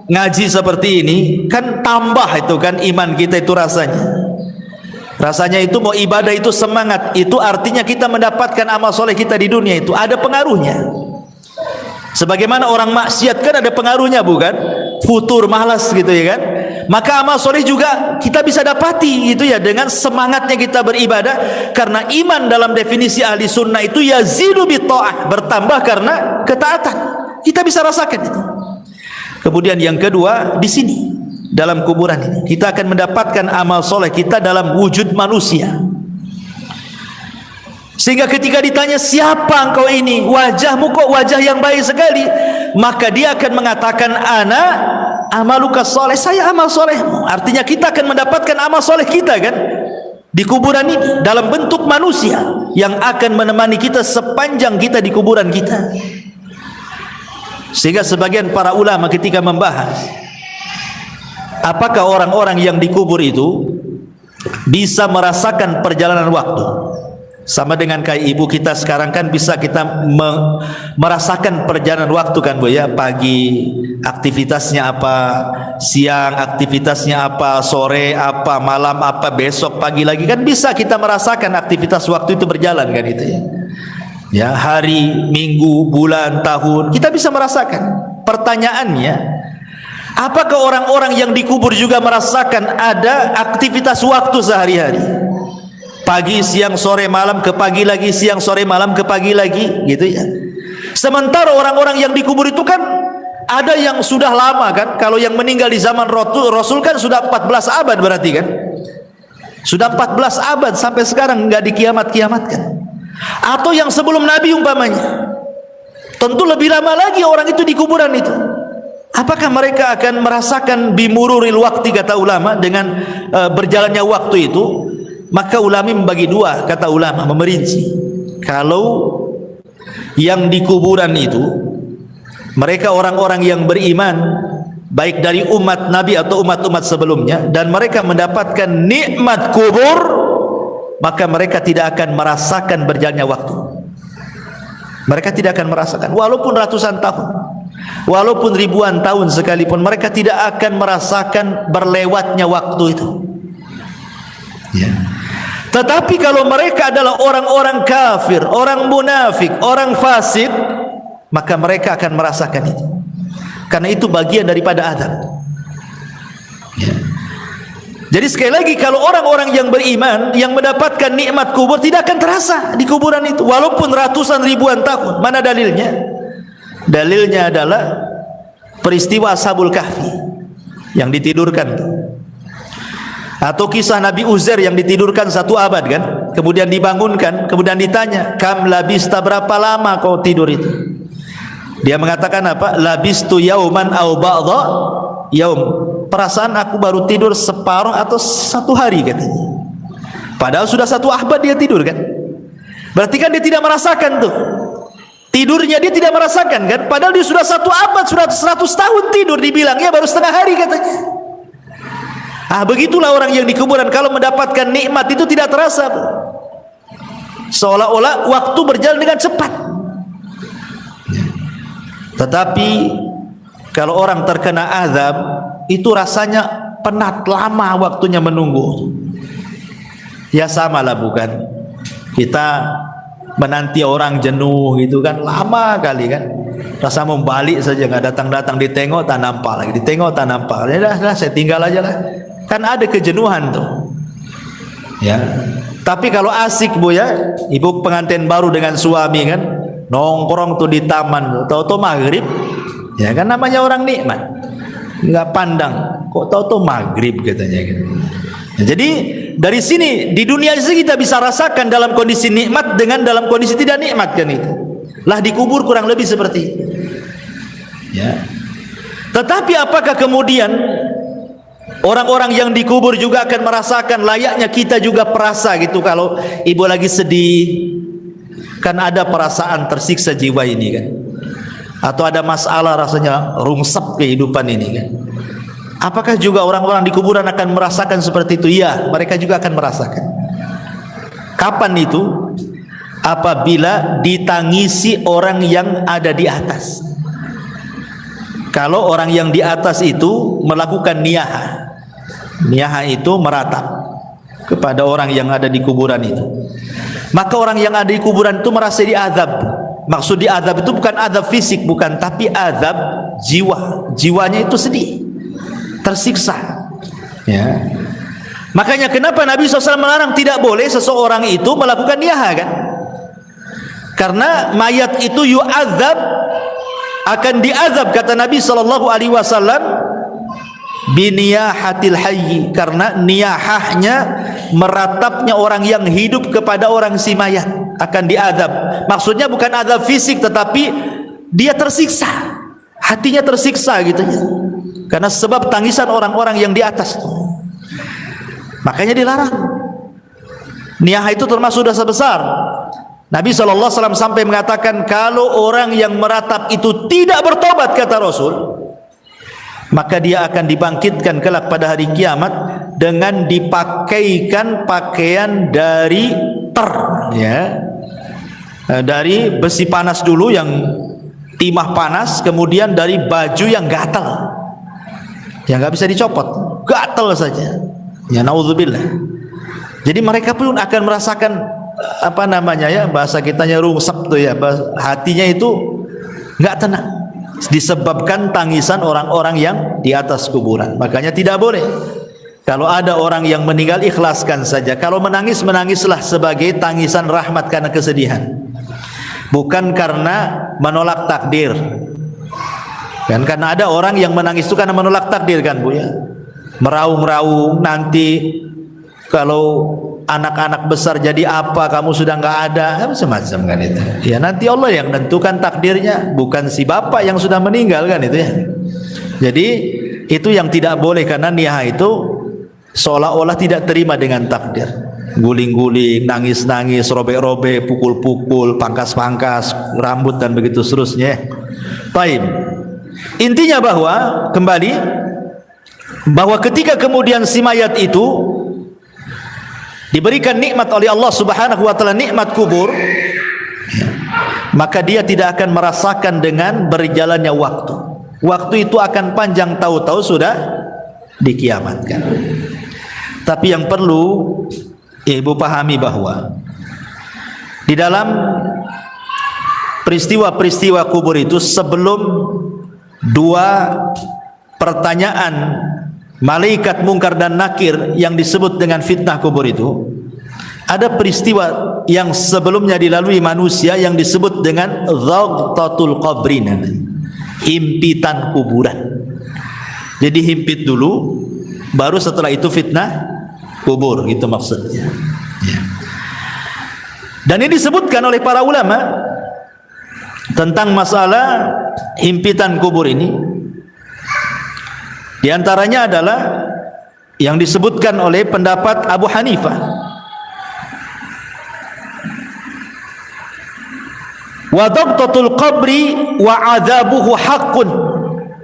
ngaji seperti ini kan tambah itu kan iman kita itu rasanya itu mau ibadah itu semangat, itu artinya kita mendapatkan amal soleh kita di dunia itu ada pengaruhnya. Sebagaimana orang maksiat kan ada pengaruhnya bukan? Futur, malas gitu ya kan. Maka amal soleh juga kita bisa dapati gitu ya, dengan semangatnya kita beribadah. Karena iman dalam definisi ahli sunnah itu yazidu bitta'ah, bertambah karena ketaatan. Kita bisa rasakan itu. Kemudian yang kedua, di sini dalam kuburan ini kita akan mendapatkan amal soleh kita dalam wujud manusia. Sehingga ketika ditanya, siapa engkau ini? Wajahmu kok wajah yang baik sekali. Maka dia akan mengatakan, ana amalukas soleh, saya amal solehmu. Artinya kita akan mendapatkan amal soleh kita kan di kuburan ini dalam bentuk manusia yang akan menemani kita sepanjang kita di kuburan kita. Sehingga sebagian para ulama ketika membahas apakah orang-orang yang dikubur itu bisa merasakan perjalanan waktu, sama dengan kayak ibu kita sekarang kan bisa kita merasakan perjalanan waktu kan Bu ya, pagi aktivitasnya apa, siang aktivitasnya apa, sore apa, malam apa, besok pagi lagi kan bisa kita merasakan aktivitas waktu itu berjalan kan itu ya. Ya, hari, minggu, bulan, tahun kita bisa merasakan. Pertanyaannya, apakah orang-orang yang dikubur juga merasakan ada aktivitas waktu sehari-hari? Pagi, siang, sore, malam, ke pagi lagi, siang, sore, malam, ke pagi lagi gitu ya. Sementara orang-orang yang dikubur itu kan ada yang sudah lama kan. Kalau yang meninggal di zaman Rasul kan sudah 14 abad berarti kan. Sudah 14 abad sampai sekarang enggak dikiamat-kiamatkan. Atau yang sebelum Nabi umpamanya, tentu lebih lama lagi orang itu di kuburan itu. Apakah mereka akan merasakan bimururil waktu, kata ulama, dengan berjalannya waktu itu? Maka ulama membagi 2, kata ulama, memerinci. Kalau yang di kuburan itu mereka orang-orang yang beriman, baik dari umat Nabi atau umat-umat sebelumnya, dan mereka mendapatkan nikmat kubur, maka mereka tidak akan merasakan berjalannya waktu. Mereka tidak akan merasakan, walaupun ratusan tahun, walaupun ribuan tahun sekalipun, mereka tidak akan merasakan berlewatnya waktu itu. Ya. Tetapi kalau mereka adalah orang-orang kafir, orang munafik, orang fasik, maka mereka akan merasakan itu, karena itu bagian daripada azab. Ya. Jadi sekali lagi, kalau orang-orang yang beriman yang mendapatkan nikmat kubur tidak akan terasa di kuburan itu, walaupun ratusan ribuan tahun. Mana dalilnya? Dalilnya adalah peristiwa Ashabul Kahfi yang ditidurkan, atau kisah Nabi Uzair yang ditidurkan 1 abad kan, kemudian dibangunkan, kemudian ditanya, kam labista, berapa lama kau tidur itu? Dia mengatakan apa? Labistu yauman au ba'dha yaum. Perasaan aku baru tidur separuh atau 1 hari katanya. Padahal sudah 1 abad dia tidur kan. Berarti kan dia tidak merasakan tuh. Tidurnya dia tidak merasakan kan. Padahal dia sudah 1 abad, sudah 100 tahun tidur, dibilangnya baru setengah hari katanya. Begitulah orang yang di kuburan, kalau mendapatkan nikmat itu tidak terasa. Seolah-olah waktu berjalan dengan cepat. Tetapi kalau orang terkena azab, itu rasanya penat, lama waktunya menunggu. Ya samalah, bukan? Kita menanti orang jenuh gitu kan, lama kali kan. Rasa mau balik saja, nggak datang-datang, ditengok tak nampak lagi, ditengok tak nampak. Ya dah, saya tinggal aja lah. Kan ada kejenuhan tuh. Ya. Tapi kalau asik Bu ya, ibu pengantin baru dengan suami kan, nongkrong tuh di taman, tahu-tahu maghrib, ya kan namanya orang nikmat, nggak pandang, kok tahu-tahu maghrib katanya gitu. Nah, jadi dari sini di dunia ini kita bisa rasakan dalam kondisi nikmat dengan dalam kondisi tidak nikmat kan itu. Lah di kubur kurang lebih seperti itu. Ya. Tetapi apakah kemudian orang-orang yang dikubur juga akan merasakan layaknya kita juga perasa gitu, kalau ibu lagi sedih? Kan ada perasaan tersiksa jiwa ini kan, atau ada masalah rasanya rungsep kehidupan ini kan. Apakah juga orang-orang di kuburan akan merasakan seperti itu? Ya, mereka juga akan merasakan. Kapan itu? Apabila ditangisi orang yang ada di atas. Kalau orang yang di atas itu melakukan niyaha, niyaha itu meratap kepada orang yang ada di kuburan itu, maka orang yang ada di kuburan itu merasa diazab. Maksud diazab itu bukan azab fisik, bukan, tapi azab jiwa. Jiwanya itu sedih, tersiksa. Ya. Makanya kenapa Nabi SAW melarang, tidak boleh seseorang itu melakukan niyaha kan? Karena mayat itu yu'adzab, akan diazab kata Nabi SAW biniyahatil hayyi, karena niyahahnya meratapnya orang yang hidup kepada orang si mayat akan diazab. Maksudnya bukan azab fisik, tetapi dia tersiksa, hatinya tersiksa gitu ya, karena sebab tangisan orang-orang yang di atas. Makanya dilarang. Niyah itu termasuk dosa besar. Nabi SAW sampai mengatakan, kalau orang yang meratap itu tidak bertobat, kata Rasul, maka dia akan dibangkitkan kelak pada hari kiamat dengan dipakaikan pakaian dari ya, dari besi panas dulu yang timah panas, kemudian dari baju yang gatal, yang nggak bisa dicopot, gatal saja. Ya naudzubillah. Jadi mereka pun akan merasakan apa namanya ya, bahasa kitanya rungsep tuh ya, hatinya itu nggak tenang, disebabkan tangisan orang-orang yang di atas kuburan. Makanya tidak boleh, kalau ada orang yang meninggal, ikhlaskan saja. Kalau menangis, menangislah sebagai tangisan rahmat karena kesedihan, bukan karena menolak takdir kan. Karena ada orang yang menangis itu karena menolak takdir kan Bu ya, meraung-raung, nanti kalau anak-anak besar jadi apa, kamu sudah nggak ada, macam-macam kan itu ya. Nanti Allah yang tentukan takdirnya, bukan si bapak yang sudah meninggal kan itu ya. Jadi itu yang tidak boleh, karena niyah itu seolah-olah tidak terima dengan takdir, guling-guling, nangis-nangis, robek-robek, pukul-pukul, pangkas-pangkas rambut dan begitu seterusnya. Baik. Intinya bahwa kembali bahwa ketika kemudian si mayat itu diberikan nikmat oleh Allah Subhanahu wa taala, nikmat kubur, maka dia tidak akan merasakan dengan berjalannya waktu. Waktu itu akan panjang, tahu-tahu sudah dikiamatkan. Tapi yang perlu ibu pahami bahwa di dalam peristiwa-peristiwa kubur itu, sebelum dua pertanyaan malaikat mungkar dan nakir yang disebut dengan fitnah kubur itu, ada peristiwa yang sebelumnya dilalui manusia yang disebut dengan dhaghtatul qabrin, himpitan kuburan. Jadi himpit dulu, baru setelah itu fitnah kubur, itu maksudnya. Dan ini disebutkan oleh para ulama tentang masalah himpitan kubur ini. Di antaranya adalah yang disebutkan oleh pendapat Abu Hanifah, wa dhaghtatul qabri wa adzabuhu haqqun,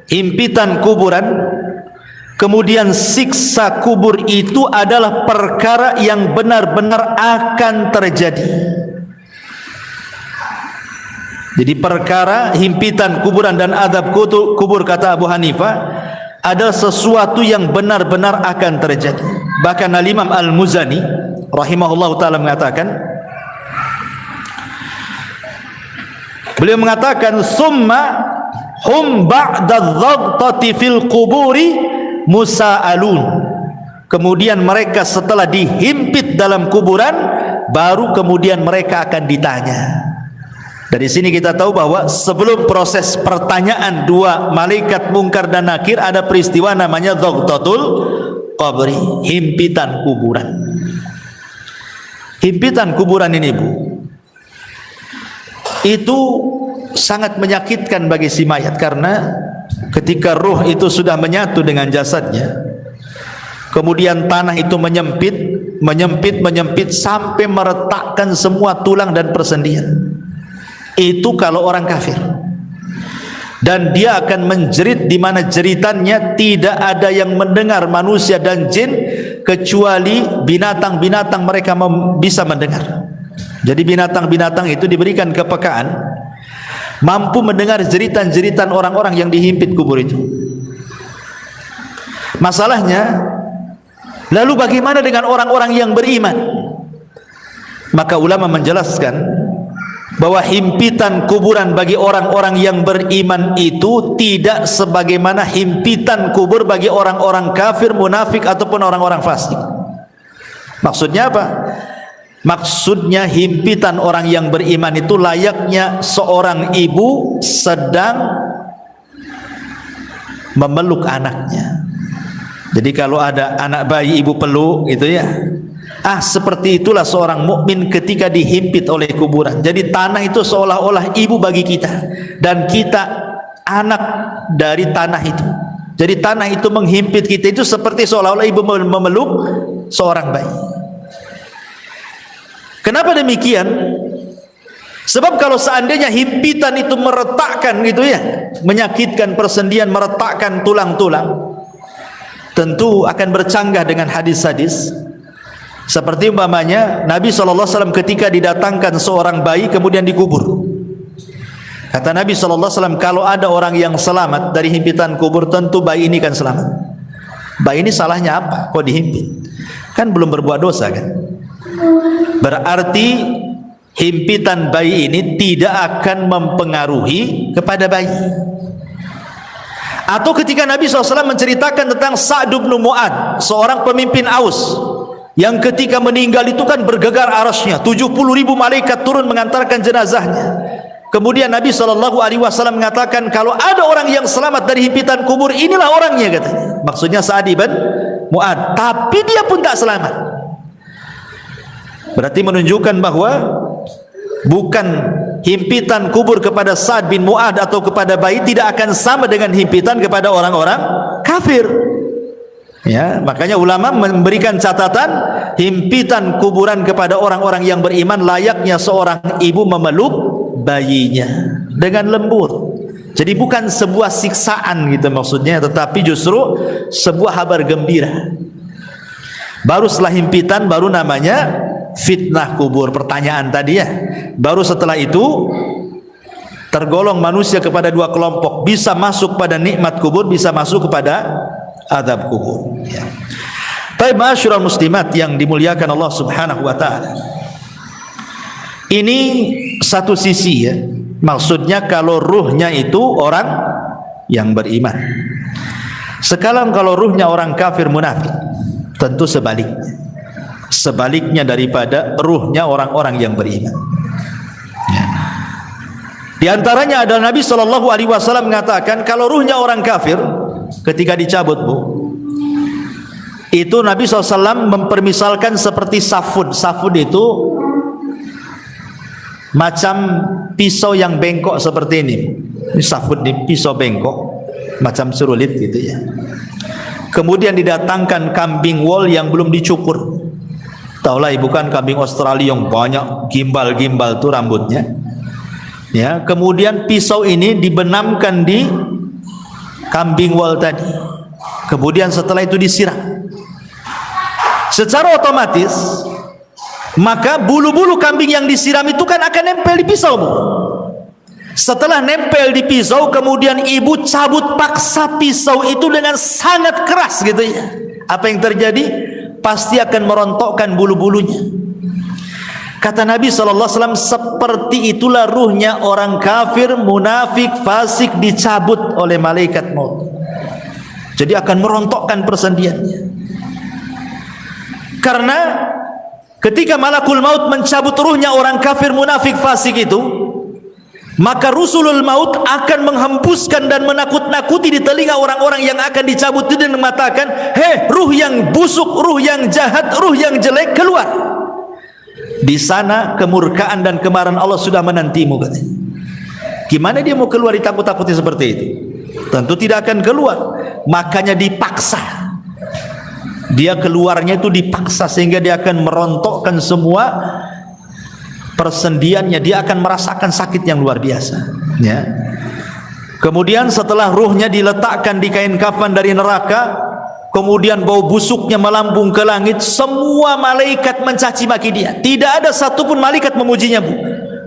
himpitan kuburan kemudian siksa kubur itu adalah perkara yang benar-benar akan terjadi. Jadi perkara himpitan kuburan dan azab kubur, kata Abu Hanifah, adalah sesuatu yang benar-benar akan terjadi. Bahkan Al-Imam Al-Muzani rahimahullah ta'ala mengatakan, beliau mengatakan, summa hum ba'da dhaghtati fil quburi musa'alun, kemudian mereka setelah dihimpit dalam kuburan, baru kemudian mereka akan ditanya. Dari sini kita tahu bahwa sebelum proses pertanyaan dua malaikat mungkar dan nakir, ada peristiwa namanya dhaghtatul qabri, himpitan kuburan. Himpitan kuburan ini, Bu, itu sangat menyakitkan bagi si mayat, karena ketika ruh itu sudah menyatu dengan jasadnya, kemudian tanah itu menyempit sampai meretakkan semua tulang dan persendian. Itu kalau orang kafir, dan dia akan menjerit di mana jeritannya tidak ada yang mendengar, manusia dan jin, kecuali binatang-binatang mereka bisa mendengar. Jadi binatang-binatang itu diberikan kepekaan, mampu mendengar jeritan-jeritan orang-orang yang dihimpit kubur itu. Masalahnya, lalu bagaimana dengan orang-orang yang beriman? Maka ulama menjelaskan bahwa himpitan kuburan bagi orang-orang yang beriman itu tidak sebagaimana himpitan kubur bagi orang-orang kafir, munafik ataupun orang-orang fasik. Maksudnya apa? Maksudnya himpitan orang yang beriman itu layaknya seorang ibu sedang memeluk anaknya. Jadi kalau ada anak bayi ibu peluk gitu ya, seperti itulah seorang mukmin ketika dihimpit oleh kuburan. Jadi tanah itu seolah-olah ibu bagi kita, dan kita anak dari tanah itu. Jadi tanah itu menghimpit kita itu seperti seolah-olah ibu memeluk seorang bayi. Kenapa demikian? Sebab kalau seandainya himpitan itu meretakkan gitu ya, menyakitkan persendian, meretakkan tulang-tulang, tentu akan bercanggah dengan hadis-hadis. Seperti umpamanya Nabi SAW ketika didatangkan seorang bayi kemudian dikubur, kata Nabi SAW, kalau ada orang yang selamat dari himpitan kubur, tentu bayi ini kan selamat. Bayi ini salahnya apa? Kok dihimpit? Kan belum berbuat dosa kan? Berarti himpitan bayi ini tidak akan mempengaruhi kepada bayi. Atau ketika Nabi SAW menceritakan tentang Sa'd bin Mu'adz, seorang pemimpin Aus, yang ketika meninggal itu kan bergegar arasnya, 70.000 malaikat turun mengantarkan jenazahnya. Kemudian Nabi SAW mengatakan, kalau ada orang yang selamat dari himpitan kubur, inilah orangnya, katanya. Maksudnya Sa'd bin Mu'adz. Tapi dia pun tak selamat. Berarti menunjukkan bahwa bukan himpitan kubur kepada Sa'd bin Mu'adz atau kepada bayi tidak akan sama dengan himpitan kepada orang-orang kafir. Ya, makanya ulama memberikan catatan, himpitan kuburan kepada orang-orang yang beriman layaknya seorang ibu memeluk bayinya dengan lembut, Jadi bukan sebuah siksaan gitu maksudnya, tetapi justru sebuah kabar gembira. Baru setelah himpitan baru namanya fitnah kubur, pertanyaan tadi ya. Baru setelah itu tergolong manusia kepada dua kelompok, bisa masuk pada nikmat kubur, bisa masuk kepada azab kubur ya. Baik, ma'asyiral muslimat yang dimuliakan Allah Subhanahu wa taala. Ini satu sisi ya. Maksudnya kalau ruhnya itu orang yang beriman. Sekarang kalau ruhnya orang kafir munafik, tentu sebaliknya. Sebaliknya daripada ruhnya orang-orang yang beriman. Ya. Di antaranya adalah Nabi SAW mengatakan kalau ruhnya orang kafir ketika dicabut, Bu, itu Nabi SAW mempermisalkan seperti safud. Safud itu macam pisau yang bengkok seperti ini. Ini safud di pisau bengkok macam serulit gitu ya. Kemudian didatangkan kambing wol yang belum dicukur. Taulah bukan kambing Australia yang banyak gimbal-gimbal tuh rambutnya. Ya, kemudian pisau ini dibenamkan di kambing wol tadi. Kemudian setelah itu disiram. Secara otomatis maka bulu-bulu kambing yang disiram itu kan akan nempel di pisau, Bu. Setelah nempel di pisau, kemudian ibu cabut paksa pisau itu dengan sangat keras gitu ya. Apa yang terjadi? Pasti akan merontokkan bulu-bulunya. Kata Nabi SAW, seperti itulah ruhnya orang kafir, munafik, fasik dicabut oleh malaikat maut. Jadi akan merontokkan persendiannya. Karena ketika malakul maut mencabut ruhnya orang kafir, munafik, fasik itu, maka rusulul maut akan menghembuskan dan menakut-nakuti di telinga orang-orang yang akan dicabut itu dan mengatakan, hei ruh yang busuk, ruh yang jahat, ruh yang jelek, keluar. Di sana kemurkaan dan kemarahan Allah sudah menantimu katanya. Gimana dia mau keluar ditakut-takuti seperti itu? Tentu tidak akan keluar. Makanya dipaksa. Dia keluarnya itu dipaksa sehingga dia akan merontokkan semua persendiannya. Dia akan merasakan sakit yang luar biasa ya. Kemudian setelah ruhnya diletakkan di kain kafan dari neraka, kemudian bau busuknya melambung ke langit, semua malaikat mencaci maki dia. Tidak ada satupun malaikat memujinya, Bu.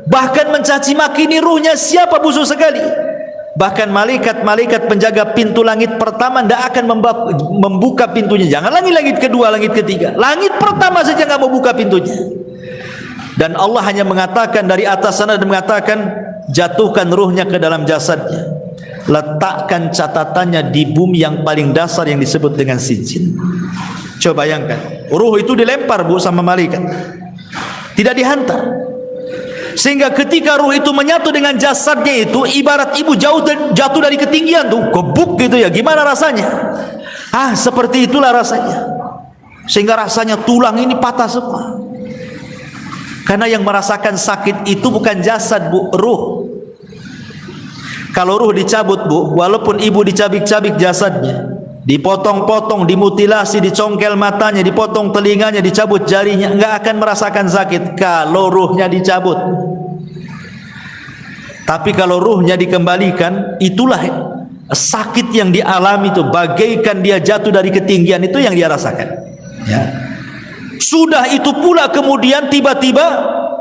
Bahkan mencaci maki, ini ruhnya siapa busuk sekali. Bahkan malaikat-malaikat penjaga pintu langit pertama tidak akan membuka pintunya. Jangan langit kedua, langit ketiga. Langit pertama saja nggak mau buka pintunya. Dan Allah hanya mengatakan dari atas sana dan mengatakan, jatuhkan ruhnya ke dalam jasadnya. Letakkan catatannya di bumi yang paling dasar yang disebut dengan sijin. Coba bayangkan, ruh itu dilempar, Bu, sama malaikat. Tidak dihantar. Sehingga ketika ruh itu menyatu dengan jasadnya itu, ibarat ibu jatuh dari ketinggian tuh, gebuk gitu ya. Gimana rasanya? Seperti itulah rasanya. Sehingga rasanya tulang ini patah semua. Karena yang merasakan sakit itu bukan jasad, Bu, ruh. Kalau ruh dicabut, Bu, walaupun ibu dicabik-cabik jasadnya, dipotong-potong, dimutilasi, dicongkel matanya, dipotong telinganya, dicabut jarinya, enggak akan merasakan sakit kalau ruhnya dicabut. Tapi kalau ruhnya dikembalikan, itulah sakit yang dialami itu, bagaikan dia jatuh dari ketinggian, itu yang dia rasakan ya. Sudah itu pula kemudian tiba-tiba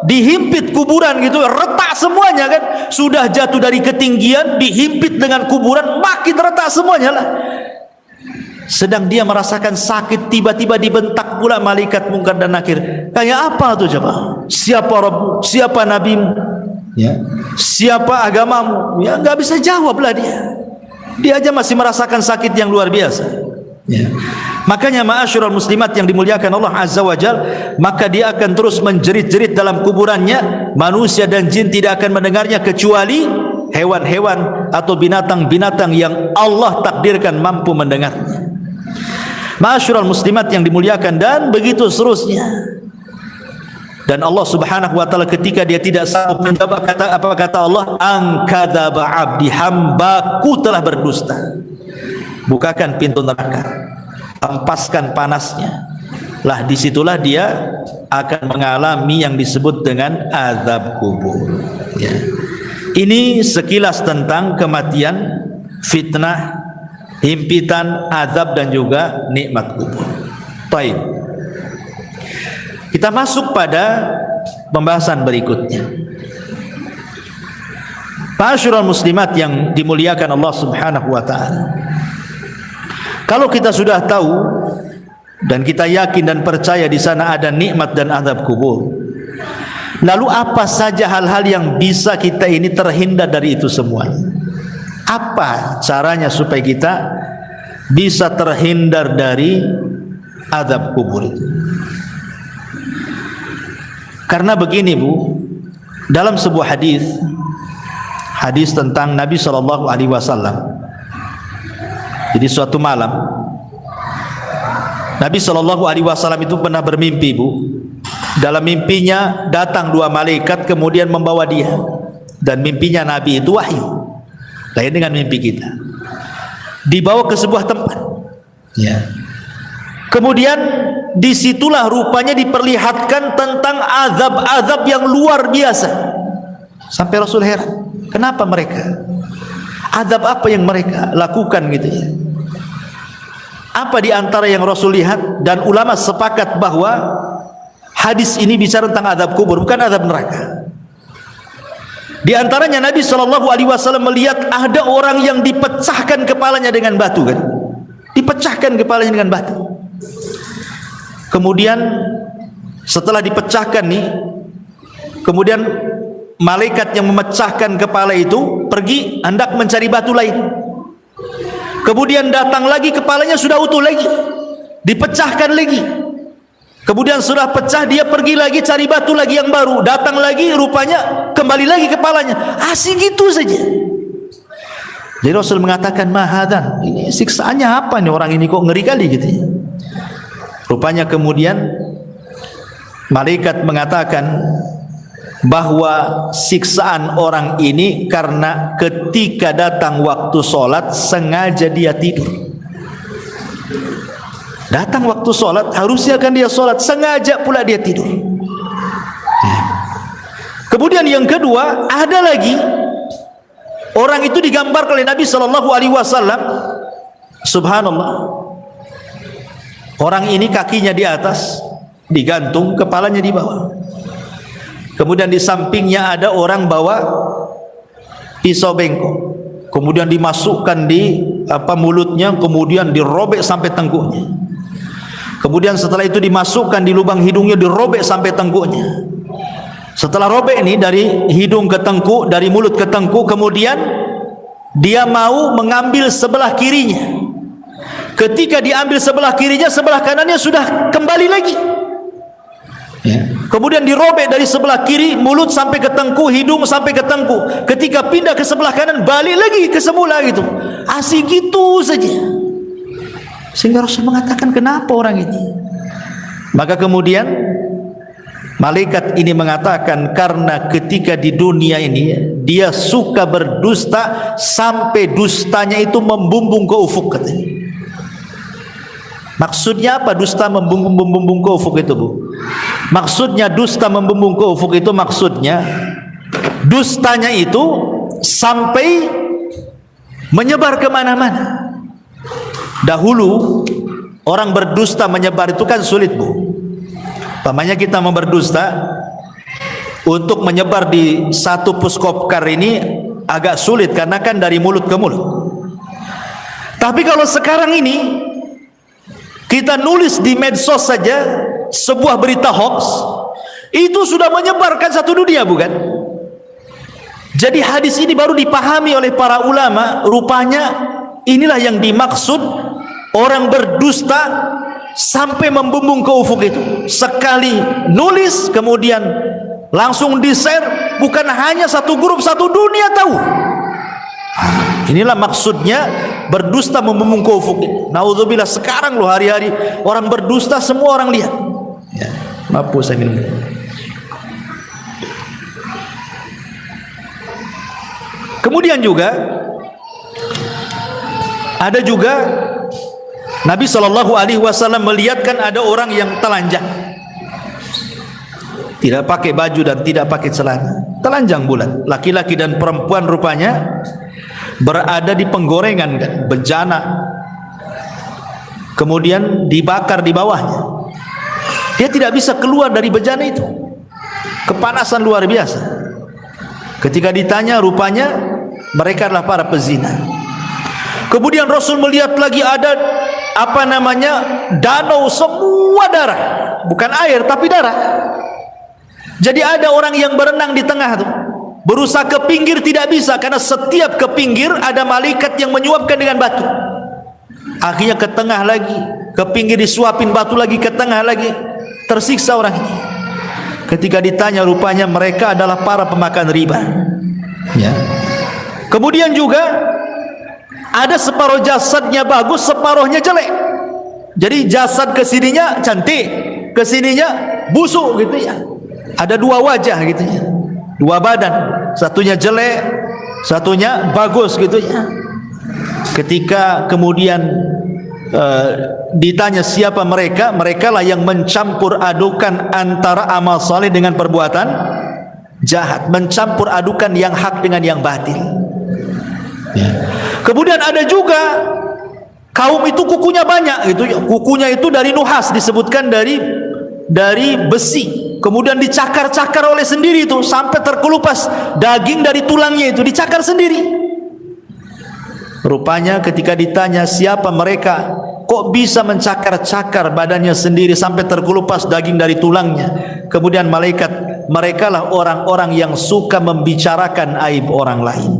dihimpit kuburan gitu, retak semuanya kan. Sudah jatuh dari ketinggian, dihimpit dengan kuburan, makin retak semuanya lah. Sedang dia merasakan sakit, tiba-tiba dibentak pula malaikat Munkar dan Nakir. Kayak apa tuh coba? Siapa Rabb? Siapa nabimu? Ya. Siapa agamamu? Ya, nggak bisa jawablah dia. Dia aja masih merasakan sakit yang luar biasa. Ya. Makanya ma'asyiral muslimat yang dimuliakan Allah Azza wa Jal, maka dia akan terus menjerit-jerit dalam kuburannya. Manusia dan jin tidak akan mendengarnya kecuali hewan-hewan atau binatang-binatang yang Allah takdirkan mampu mendengarnya. Ma'asyiral muslimat yang dimuliakan, dan begitu seterusnya. Dan Allah Subhanahu wa taala ketika dia tidak sanggup menjawab, apa kata Allah? Angkadzaba 'abdi, hambaku telah berdusta. Bukakan pintu neraka, hempaskan panasnya. Lah disitulah dia akan mengalami yang disebut dengan azab kubur ya. Ini sekilas tentang kematian, fitnah, himpitan, azab dan juga nikmat kubur. Baik. Kita masuk pada pembahasan berikutnya. Ma'asyiral muslimat yang dimuliakan Allah Subhanahu wa taala. Kalau kita sudah tahu dan kita yakin dan percaya di sana ada nikmat dan azab kubur, lalu apa saja hal-hal yang bisa kita ini terhindar dari itu semuanya? Apa caranya supaya kita bisa terhindar dari azab kubur itu? Karena begini Bu, dalam sebuah hadis tentang Nabi SAW. Jadi suatu malam Nabi SAW itu pernah bermimpi Bu. Dalam mimpinya datang dua malaikat kemudian membawa dia, dan mimpinya Nabi itu wahyu, lain dengan mimpi kita. Dibawa ke sebuah tempat, ya. Kemudian disitulah rupanya diperlihatkan tentang azab-azab yang luar biasa. Sampai Rasul heran, kenapa mereka? Azab apa yang mereka lakukan gitu ya? Apa di antara yang Rasul lihat? Dan ulama sepakat bahwa hadis ini bicara tentang azab kubur, bukan azab neraka. Di antaranya Nabi SAW melihat ada orang yang dipecahkan kepalanya dengan batu, kan? Dipecahkan kepalanya dengan batu. Kemudian setelah dipecahkan nih, kemudian malaikat yang memecahkan kepala itu pergi hendak mencari batu lain. Kemudian datang lagi, kepalanya sudah utuh lagi, dipecahkan lagi. Kemudian sudah pecah, dia pergi lagi cari batu lagi yang baru, datang lagi, rupanya kembali lagi kepalanya. Asik gitu saja. Jadi Rasul mengatakan, mahadan, ini siksaannya apa nih orang ini, kok ngeri kali gitu ya. Rupanya kemudian malaikat mengatakan bahwa siksaan orang ini karena ketika datang waktu sholat sengaja dia tidur. Datang waktu sholat, harusnya kan dia sholat, sengaja pula dia tidur. Kemudian yang kedua, ada lagi orang itu digambarkan oleh Nabi SAW. Subhanallah, orang ini kakinya di atas digantung, kepalanya di bawah. Kemudian di sampingnya ada orang bawa pisau bengkok, kemudian dimasukkan di mulutnya, kemudian dirobek sampai tengkuknya. Kemudian setelah itu dimasukkan di lubang hidungnya, dirobek sampai tengkuknya. Setelah robek ini dari hidung ke tengkuk, dari mulut ke tengkuk, kemudian dia mau mengambil sebelah kirinya. Ketika diambil sebelah kirinya, sebelah kanannya sudah kembali lagi. Ya. Kemudian dirobek dari sebelah kiri, mulut sampai ke tengkuk, hidung sampai ke tengkuk. Ketika pindah ke sebelah kanan, balik lagi ke semula gitu. Asik gitu saja. Sehingga Rasul mengatakan, kenapa orang ini? Maka kemudian malaikat ini mengatakan, karena ketika di dunia ini dia suka berdusta sampai dustanya itu membumbung ke ufuk, katanya. Maksudnya apa dusta membumbung ke ufuk itu, Bu? Maksudnya dusta membumbung ke ufuk itu, maksudnya dustanya itu sampai menyebar kemana-mana. Dahulu orang berdusta menyebar itu kan sulit, Bu. Pamannya kita mau berdusta, untuk menyebar di satu puskopkar ini agak sulit, karena kan dari mulut ke mulut. Tapi kalau sekarang ini kita nulis di medsos saja sebuah berita hoax, itu sudah menyebarkan satu dunia, bukan? Jadi hadis ini baru dipahami oleh para ulama, rupanya inilah yang dimaksud orang berdusta sampai membumbung ke ufuk itu. Sekali nulis kemudian langsung di-share, bukan hanya satu grup, satu dunia tahu. Inilah maksudnya berdusta membumbung ke ufuk ini. Naudzubillah, sekarang loh hari-hari orang berdusta semua orang lihat. Ya, maaf saya minum. Kemudian juga ada juga Nabi SAW melihatkan ada orang yang telanjang. tidak pakai baju dan tidak pakai celana, telanjang bulat. Laki-laki dan perempuan rupanya berada di penggorengan kan, bejana, kemudian dibakar di bawahnya. Dia tidak bisa keluar dari bejana itu, kepanasan luar biasa. Ketika ditanya, rupanya mereka adalah para pezina. Kemudian Rasul melihat lagi ada danau semua darah, bukan air tapi darah. Jadi ada orang yang berenang di tengah tuh, berusaha ke pinggir tidak bisa, karena setiap ke pinggir ada malaikat yang menyuapkan dengan batu. Akhirnya ke tengah lagi, ke pinggir disuapin batu lagi, ke tengah lagi, tersiksa orang ini. Ketika ditanya, rupanya mereka adalah para pemakan riba. Ya. Kemudian juga ada separuh jasadnya bagus, separuhnya jelek. Jadi jasad kesininya cantik, kesininya busuk gitu ya. Ada dua wajah gitu ya, dua badan, satunya jelek, satunya bagus gitu ya. Ketika kemudian ditanya siapa mereka, mereka lah yang mencampur adukan antara amal saleh dengan perbuatan jahat, mencampur adukan yang hak dengan yang batil. Ya. Kemudian ada juga kaum itu kukunya banyak gitu ya. Kukunya itu dari nuhas, disebutkan dari besi. Kemudian dicakar-cakar oleh sendiri itu sampai terkelupas daging dari tulangnya itu dicakar sendiri. Rupanya ketika ditanya siapa mereka, kok bisa mencakar-cakar badannya sendiri sampai terkelupas daging dari tulangnya. Kemudian malaikat, merekalah orang-orang yang suka membicarakan aib orang lain.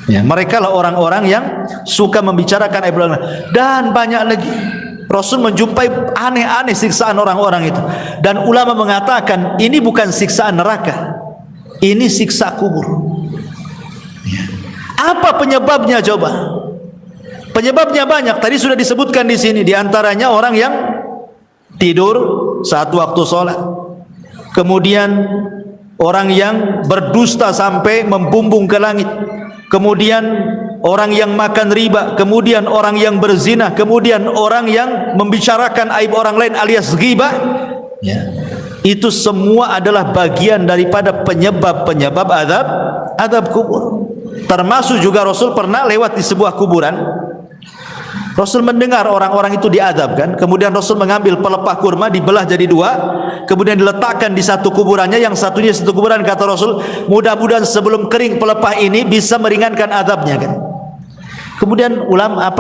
Ya, mereka lah orang-orang yang suka membicarakan aib orang lain. Dan banyak lagi. Rasul menjumpai aneh-aneh siksaan orang-orang itu. Dan ulama mengatakan ini bukan siksaan neraka, ini siksa kubur. Ya. Apa penyebabnya coba? Penyebabnya banyak. Tadi sudah disebutkan di sini. Di antaranya orang yang tidur saat waktu sholat. Kemudian orang yang berdusta sampai membumbung ke langit. Kemudian orang yang makan riba, kemudian orang yang berzina, kemudian orang yang membicarakan aib orang lain alias ghibah. Ya. Itu semua adalah bagian daripada penyebab-penyebab azab kubur. Termasuk juga Rasul pernah lewat di sebuah kuburan. Rasul mendengar orang-orang itu diazabkan. Kemudian Rasul mengambil pelepah kurma, dibelah jadi dua, kemudian diletakkan di satu kuburannya, yang satunya satu kuburan. Kata Rasul, mudah-mudahan sebelum kering pelepah ini bisa meringankan azabnya kan. Kemudian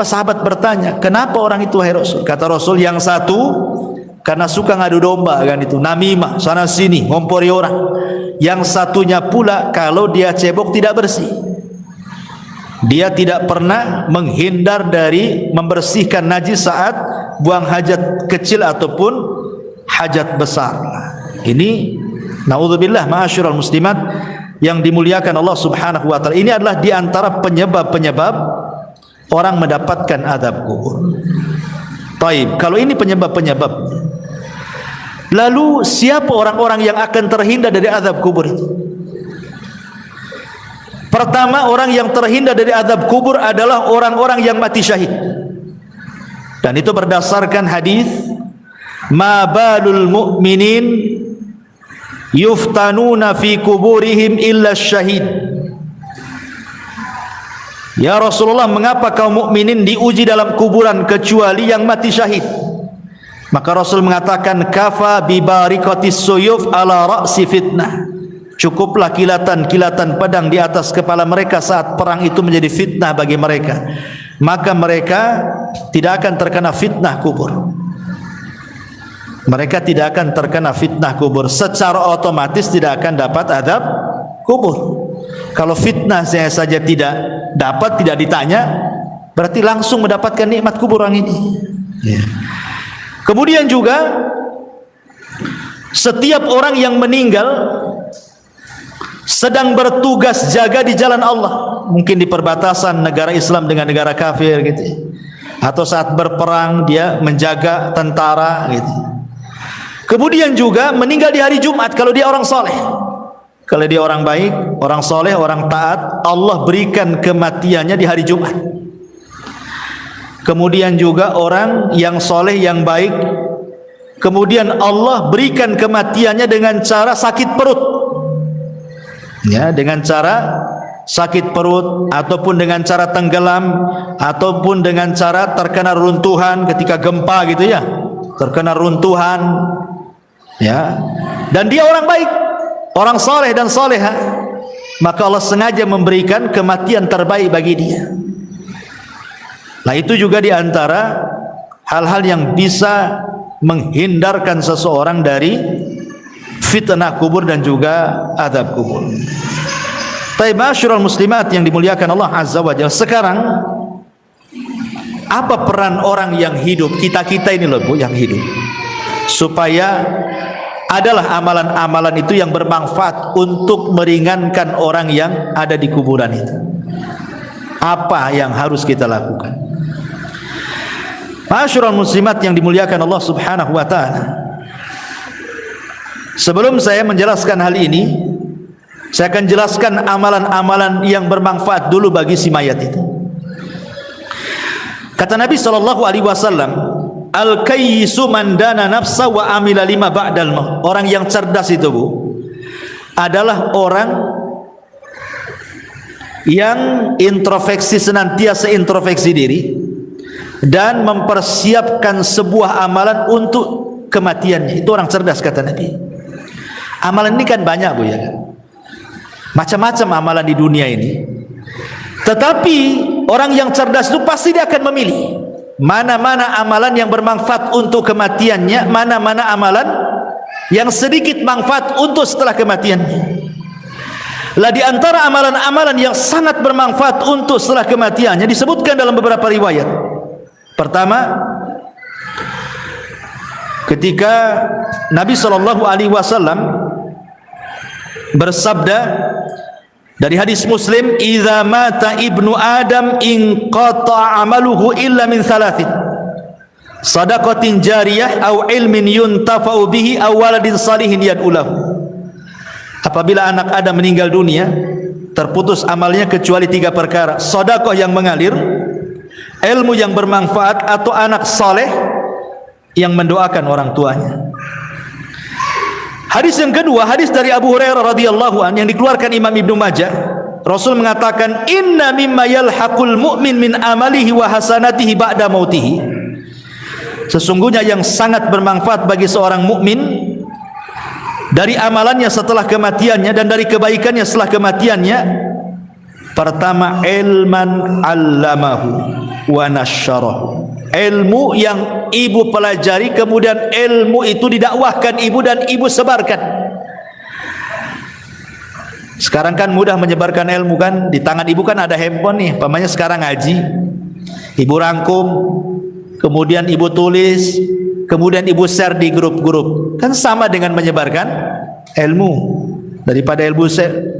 sahabat bertanya, kenapa orang itu wahai Rasul? Kata Rasul, yang satu karena suka ngadu domba kan, itu namimah, sana sini ngompori orang. Yang satunya pula kalau dia cebok tidak bersih. Dia tidak pernah menghindar dari membersihkan najis saat buang hajat kecil ataupun hajat besar. Ini naudzubillah ma'asyiral muslimat yang dimuliakan Allah Subhanahu wa taala. Ini adalah di antara penyebab-penyebab orang mendapatkan azab kubur. Taib, kalau ini penyebab-penyebab, lalu siapa orang-orang yang akan terhindar dari azab kubur itu? Pertama, orang yang terhindar dari azab kubur adalah orang-orang yang mati syahid. Dan itu berdasarkan hadis, ma balul mu'minin yuftanuna fi kuburihim illa syahid. Ya Rasulullah, mengapa kaum mukminin diuji dalam kuburan kecuali yang mati syahid? Maka Rasul mengatakan, kafa bi barikatis suyuf ala ra'si fitnah. Cukuplah kilatan-kilatan pedang di atas kepala mereka saat perang itu menjadi fitnah bagi mereka. Maka mereka tidak akan terkena fitnah kubur. Mereka tidak akan terkena fitnah kubur. Secara otomatis tidak akan dapat azab kubur. Kalau fitnah saya saja tidak dapat, tidak ditanya, berarti langsung mendapatkan nikmat kubur orang ini. Ya. Kemudian juga setiap orang yang meninggal sedang bertugas jaga di jalan Allah, mungkin di perbatasan negara Islam dengan negara kafir gitu, atau saat berperang dia menjaga tentara gitu. Kemudian juga meninggal di hari Jumat kalau dia orang soleh. Kalau dia orang baik, orang soleh, orang taat, Allah berikan kematiannya di hari Jumat. Kemudian juga orang yang soleh, yang baik, kemudian Allah berikan kematiannya dengan cara sakit perut, ya, dengan cara sakit perut, ataupun dengan cara tenggelam, ataupun dengan cara terkena runtuhan ketika gempa gitu ya, terkena runtuhan, ya, dan dia orang baik, orang soleh dan soleha, maka Allah sengaja memberikan kematian terbaik bagi dia. Nah, itu juga diantara hal-hal yang bisa menghindarkan seseorang dari fitnah kubur dan juga azab kubur. Baik, ma'asyiral muslimat yang dimuliakan Allah Azza wa Jalla, sekarang apa peran orang yang hidup, kita-kita ini loh Bu, yang hidup, supaya adalah amalan-amalan itu yang bermanfaat untuk meringankan orang yang ada di kuburan itu. Apa yang harus kita lakukan? Ma'asyiral muslimat yang dimuliakan Allah Subhanahu wa taala, sebelum saya menjelaskan hal ini, saya akan jelaskan amalan-amalan yang bermanfaat dulu bagi si mayat itu. Kata Nabi sallallahu alaihi wasallam, al-kayyisu man dana nafsa wa amila lima ba'dal maut. Orang yang cerdas itu Bu, adalah orang yang introspeksi, senantiasa introspeksi diri dan mempersiapkan sebuah amalan untuk kematiannya. Itu orang cerdas, kata Nabi. Amalan ini kan banyak Bu, ya kan? Macam-macam amalan di dunia ini. Tetapi orang yang cerdas itu pasti dia akan memilih mana-mana amalan yang bermanfaat untuk kematiannya, mana-mana amalan yang sedikit manfaat untuk setelah kematiannya. Lah di antara amalan-amalan yang sangat bermanfaat untuk setelah kematiannya disebutkan dalam beberapa riwayat. Pertama, ketika Nabi SAW bersabda dari hadis Muslim, "Idza mata ibnu Adam inqata amaluhu illa min thalathin, shadaqatin jariyah aw ilmin yuntafa'u bihi aw waladin salihin yad'u lahu." Apabila anak Adam meninggal dunia, terputus amalnya kecuali 3 perkara: sedekah yang mengalir, ilmu yang bermanfaat, atau anak saleh yang mendoakan orang tuanya. Hadis yang kedua, hadis dari Abu Hurairah radhiyallahu an yang dikeluarkan Imam Ibnu Majah. Rasul mengatakan, "Inna mimma yalhaqul mu'min min amalihi wa hasanatihi ba'da mautihi." Sesungguhnya yang sangat bermanfaat bagi seorang mukmin dari amalannya setelah kematiannya dan dari kebaikannya setelah kematiannya, pertama, ilman 'allamahu wa nasyarahu. Ilmu yang ibu pelajari, kemudian ilmu itu didakwahkan ibu dan ibu sebarkan. Sekarang kan mudah menyebarkan ilmu kan, di tangan ibu kan ada handphone nih, pamannya sekarang ngaji, ibu rangkum, kemudian ibu tulis, kemudian ibu share di grup-grup, kan sama dengan menyebarkan ilmu. Daripada ilmu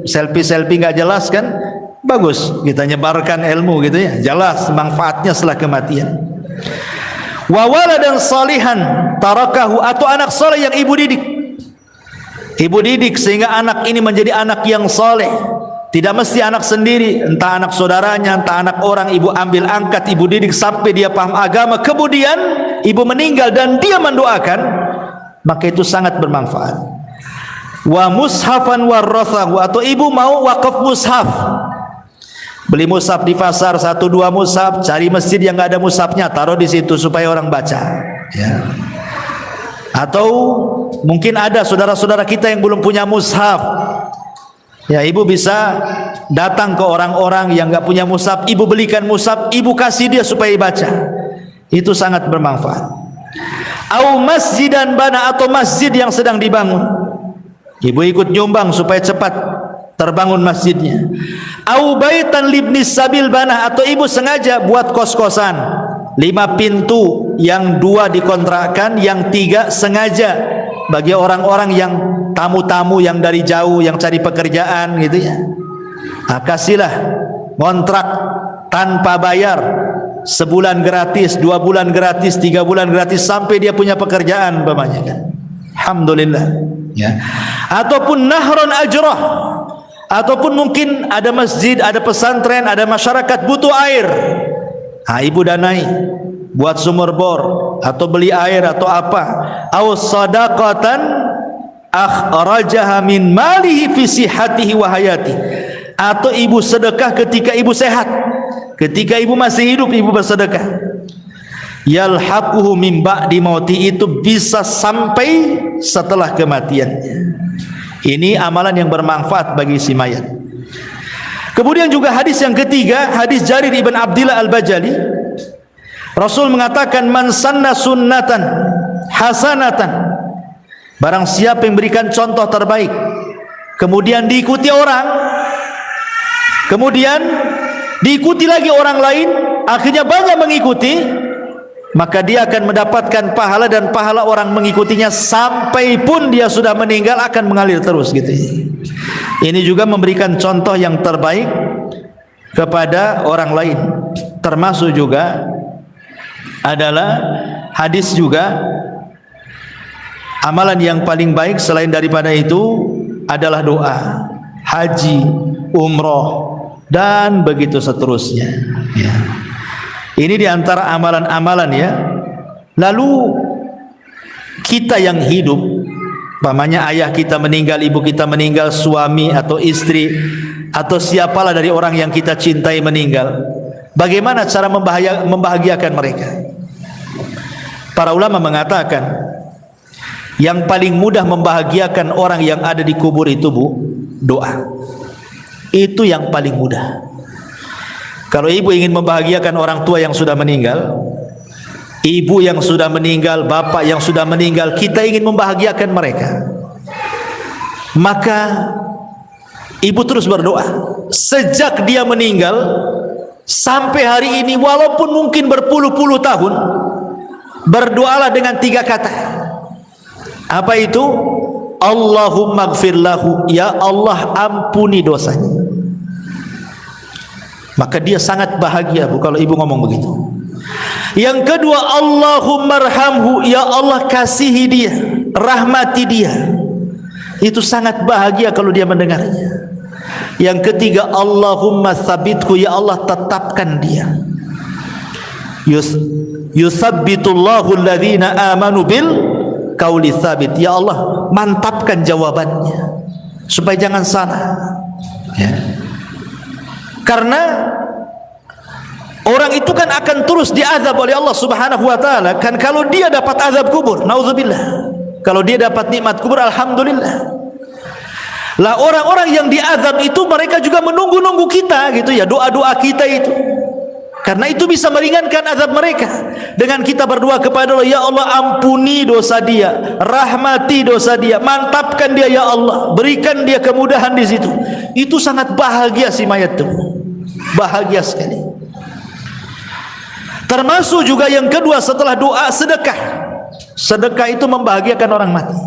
selfie nggak jelas kan, bagus kita nyebarkan ilmu gitu ya, jelas manfaatnya setelah kematian. Wa waladan salihan tarakahu, atau anak saleh yang ibu didik. Ibu didik sehingga anak ini menjadi anak yang saleh. Tidak mesti anak sendiri, entah anak saudaranya, entah anak orang, ibu ambil angkat, ibu didik sampai dia paham agama, kemudian ibu meninggal dan dia mendoakan, maka itu sangat bermanfaat. Wa mushafan warathahu, atau ibu mau wakaf mushaf, beli mushaf di pasar 1-2 mushaf, cari masjid yang nggak ada mushafnya, taruh di situ supaya orang baca, ya. Atau mungkin ada saudara-saudara kita yang belum punya mushaf, ya, ibu bisa datang ke orang-orang yang nggak punya mushaf, ibu belikan mushaf, ibu kasih dia supaya baca. Itu sangat bermanfaat. Au masjidan bana, atau masjid yang sedang dibangun, ibu ikut nyumbang supaya cepat terbangun masjidnya. Au baitan libnis sabil bana, atau ibu sengaja buat kos-kosan 5 pintu, yang 2 dikontrakkan, yang 3 sengaja bagi orang-orang yang tamu-tamu yang dari jauh yang cari pekerjaan gitu ya. Nah, kasihlah kontrak tanpa bayar, sebulan gratis, 2 bulan gratis, 3 bulan gratis, sampai dia punya pekerjaan umpamanya kan. Alhamdulillah, ya. Ataupun nahron ajrah, ataupun mungkin ada masjid, ada pesantren, ada masyarakat butuh air, nah, ibu danai buat sumur bor atau beli air atau apa, aw sadaqatan akhrajaha min malihi fi sihhatihi wa hayatihi, atau ibu sedekah ketika ibu sehat, ketika ibu masih hidup ibu bersedekah. Yalhaquhu min ba'di mauti, itu bisa sampai setelah kematiannya. Ini amalan yang bermanfaat bagi si mayat. Kemudian juga hadis yang ketiga, hadis Jarir ibn Abdillah al-Bajali. Rasul mengatakan, man sanna sunnatan hasanatan, barang siapa yang berikan contoh terbaik kemudian diikuti orang, kemudian diikuti lagi orang lain, akhirnya banyak mengikuti, maka dia akan mendapatkan pahala, dan pahala orang mengikutinya sampai pun dia sudah meninggal akan mengalir terus gitu. Ini juga memberikan contoh yang terbaik kepada orang lain. Termasuk juga adalah hadis juga, amalan yang paling baik selain daripada itu adalah doa, haji, umroh, dan begitu seterusnya ya. Ini diantara amalan-amalan ya. Lalu kita yang hidup, umpamanya ayah kita meninggal, ibu kita meninggal, suami atau istri atau siapalah dari orang yang kita cintai meninggal, bagaimana cara membahagiakan mereka? Para ulama mengatakan yang paling mudah membahagiakan orang yang ada di kubur itu doa. Itu yang paling mudah. Kalau ibu ingin membahagiakan orang tua yang sudah meninggal, ibu yang sudah meninggal, bapak yang sudah meninggal, kita ingin membahagiakan mereka, maka ibu terus berdoa sejak dia meninggal sampai hari ini, walaupun mungkin berpuluh-puluh tahun. Berdoalah dengan 3 kata. Apa itu? Allahumma gfir lahu, ya Allah ampuni dosanya. Maka dia sangat bahagia bu kalau ibu ngomong begitu. Yang kedua, Allahumma arhamhu, ya Allah kasihi dia, rahmati dia. Itu sangat bahagia kalau dia mendengarnya. Yang ketiga, Allahumma tsabithu, ya Allah tetapkan dia. Yusabbitullahu alladhina amanu bil qauli tsabit, ya Allah mantapkan jawabannya supaya jangan salah ya. Karena orang itu kan akan terus diazab oleh Allah Subhanahu wa taala kan. Kalau dia dapat azab kubur, naudzubillah. Kalau dia dapat nikmat kubur, alhamdulillah. Lah orang-orang yang diazab itu mereka juga menunggu-nunggu kita gitu ya, doa-doa kita itu. Karena itu bisa meringankan azab mereka. Dengan kita berdoa kepada Allah, ya Allah ampuni dosa dia, rahmati dosa dia, mantapkan dia ya Allah, berikan dia kemudahan di situ. Itu sangat bahagia si mayat itu. Bahagia sekali. Termasuk juga yang kedua setelah doa, sedekah. Sedekah itu membahagiakan orang mati.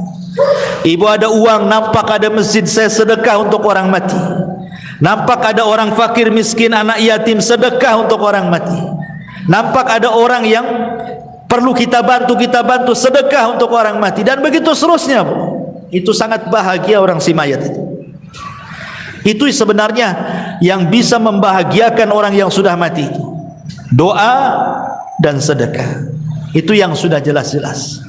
Ibu ada uang, nampak ada masjid, saya sedekah untuk orang mati. Nampak ada orang fakir miskin, anak yatim, sedekah untuk orang mati. Nampak ada orang yang perlu kita bantu, sedekah untuk orang mati. Dan begitu seterusnya bu. Itu sangat bahagia orang si mayat itu. Itu sebenarnya yang bisa membahagiakan orang yang sudah mati itu. Doa dan sedekah. Itu yang sudah jelas-jelas.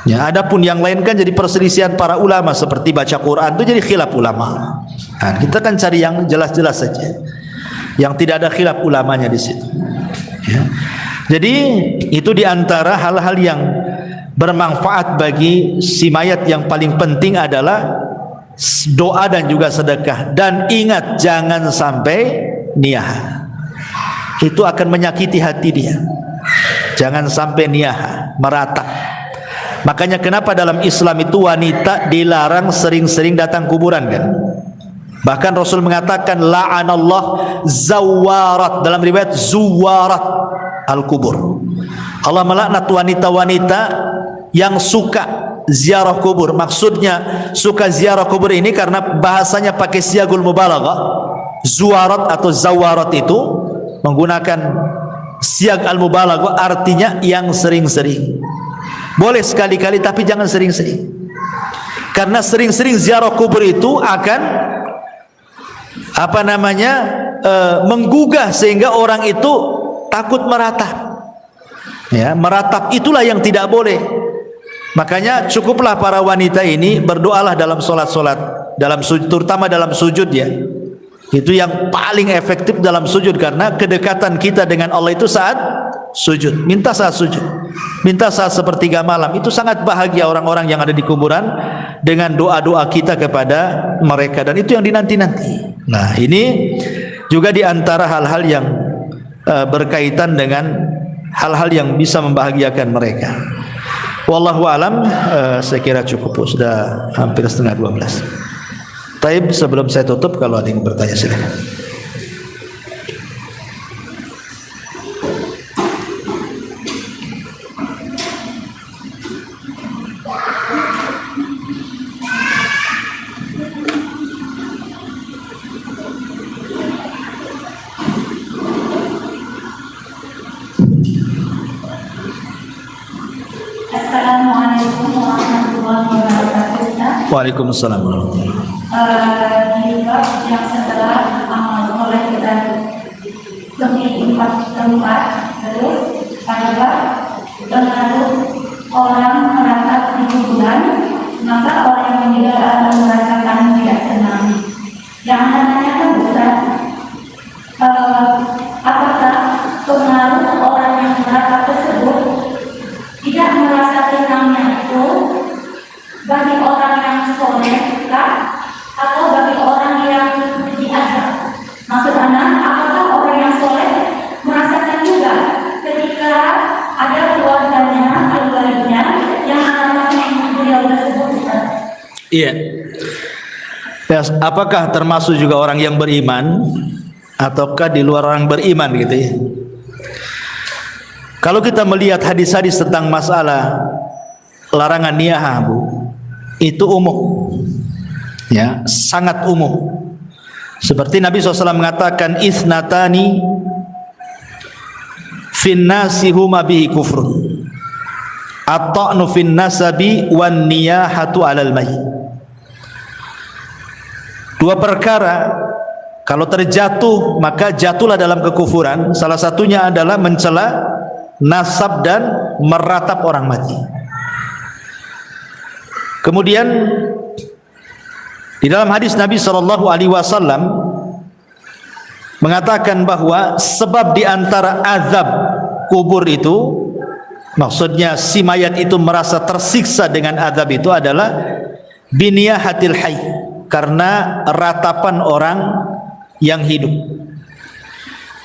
Ya, adapun yang lain kan jadi perselisihan para ulama, seperti baca Quran itu jadi khilaf ulama. Nah, kita kan cari yang jelas-jelas saja, yang tidak ada khilaf ulamanya di situ. Ya. Jadi itu diantara hal-hal yang bermanfaat bagi si mayat. Yang paling penting adalah doa dan juga sedekah. Dan ingat jangan sampai niyah. Itu akan menyakiti hati dia. Jangan sampai niyah, meratap. Makanya kenapa dalam Islam itu wanita dilarang sering-sering datang kuburan kan? Bahkan Rasul mengatakan la'anallah zawarat, dalam riwayat zuwarat al-kubur. Allah melaknat wanita-wanita yang suka ziarah kubur. Maksudnya suka ziarah kubur ini karena bahasanya pakai siagul mubalaghah. Zuwarat atau zawarat itu menggunakan siag al-mubalaghah, artinya yang sering-sering. Boleh sekali-kali tapi jangan sering-sering. Karena sering-sering ziarah kubur itu akan menggugah sehingga orang itu takut meratap. Ya, meratap itulah yang tidak boleh. Makanya cukuplah para wanita ini berdoalah dalam solat-solat, dalam sujud, terutama dalam sujud ya. Itu yang paling efektif dalam sujud, karena kedekatan kita dengan Allah itu saat sujud. Minta saat sujud, minta saat sepertiga malam. Itu sangat bahagia orang-orang yang ada di kuburan dengan doa-doa kita kepada mereka, dan itu yang dinanti-nanti. Nah, ini juga diantara hal-hal yang berkaitan dengan hal-hal yang bisa membahagiakan mereka. Wallahu alam, saya kira cukup, sudah hampir setengah 12. Taib, sebelum saya tutup, kalau ada yang bertanya silakan. Assalamualaikum warahmatullahi wabarakatuh. Waalaikumsalam warahmatullahi wabarakatuh. Di bab yang setelah oleh kita lebih 4 tempat, terus adalah pengaruh orang merasa di kuburan, maka orang yang meninggal akan merasakan tidak tenang. Yang namanya bukan apakah pengaruh orang yang merasa tersebut tidak merasa tenangnya itu bagi orang yang soleh kah, atau bagi orang yang diazab? Maksud anak, apakah orang yang soleh merasakan juga ketika ada keluarganya yang anak-anaknya beliau tersebut? Iya. Ya, apakah termasuk juga orang yang beriman ataukah di luar orang beriman gitu ya? Kalau kita melihat hadis-hadis tentang masalah larangan niyahah, Bu, itu umum, ya, sangat umum. Seperti Nabi SAW mengatakan, isnatani fin nasi huma bihi kufrun, at-ta'nu fin nasabi wan niyahatu alal mayyit. Dua perkara kalau terjatuh maka jatuhlah dalam kekufuran. Salah satunya adalah mencela nasab dan meratap orang mati. Kemudian di dalam hadis Nabi SAW mengatakan bahwa sebab di antara azab kubur itu, maksudnya si mayat itu merasa tersiksa dengan azab itu adalah biniyahatil hayy, karena ratapan orang yang hidup.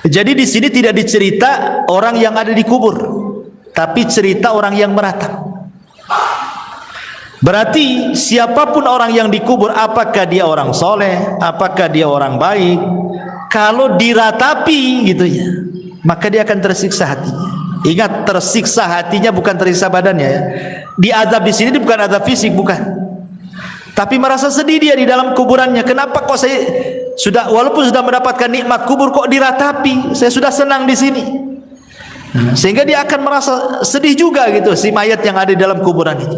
Jadi di sini tidak dicerita orang yang ada di kubur, tapi cerita orang yang meratap. Berarti siapapun orang yang dikubur, apakah dia orang soleh, apakah dia orang baik, kalau diratapi gitu ya, maka dia akan tersiksa hatinya. Ingat, tersiksa hatinya, bukan tersiksa badannya ya. Diazab di sini bukan azab fisik, bukan. Tapi merasa sedih dia di dalam kuburannya. Kenapa kok saya walaupun sudah mendapatkan nikmat kubur, kok diratapi? Saya sudah senang di sini. Sehingga dia akan merasa sedih juga gitu, si mayat yang ada di dalam kuburan itu.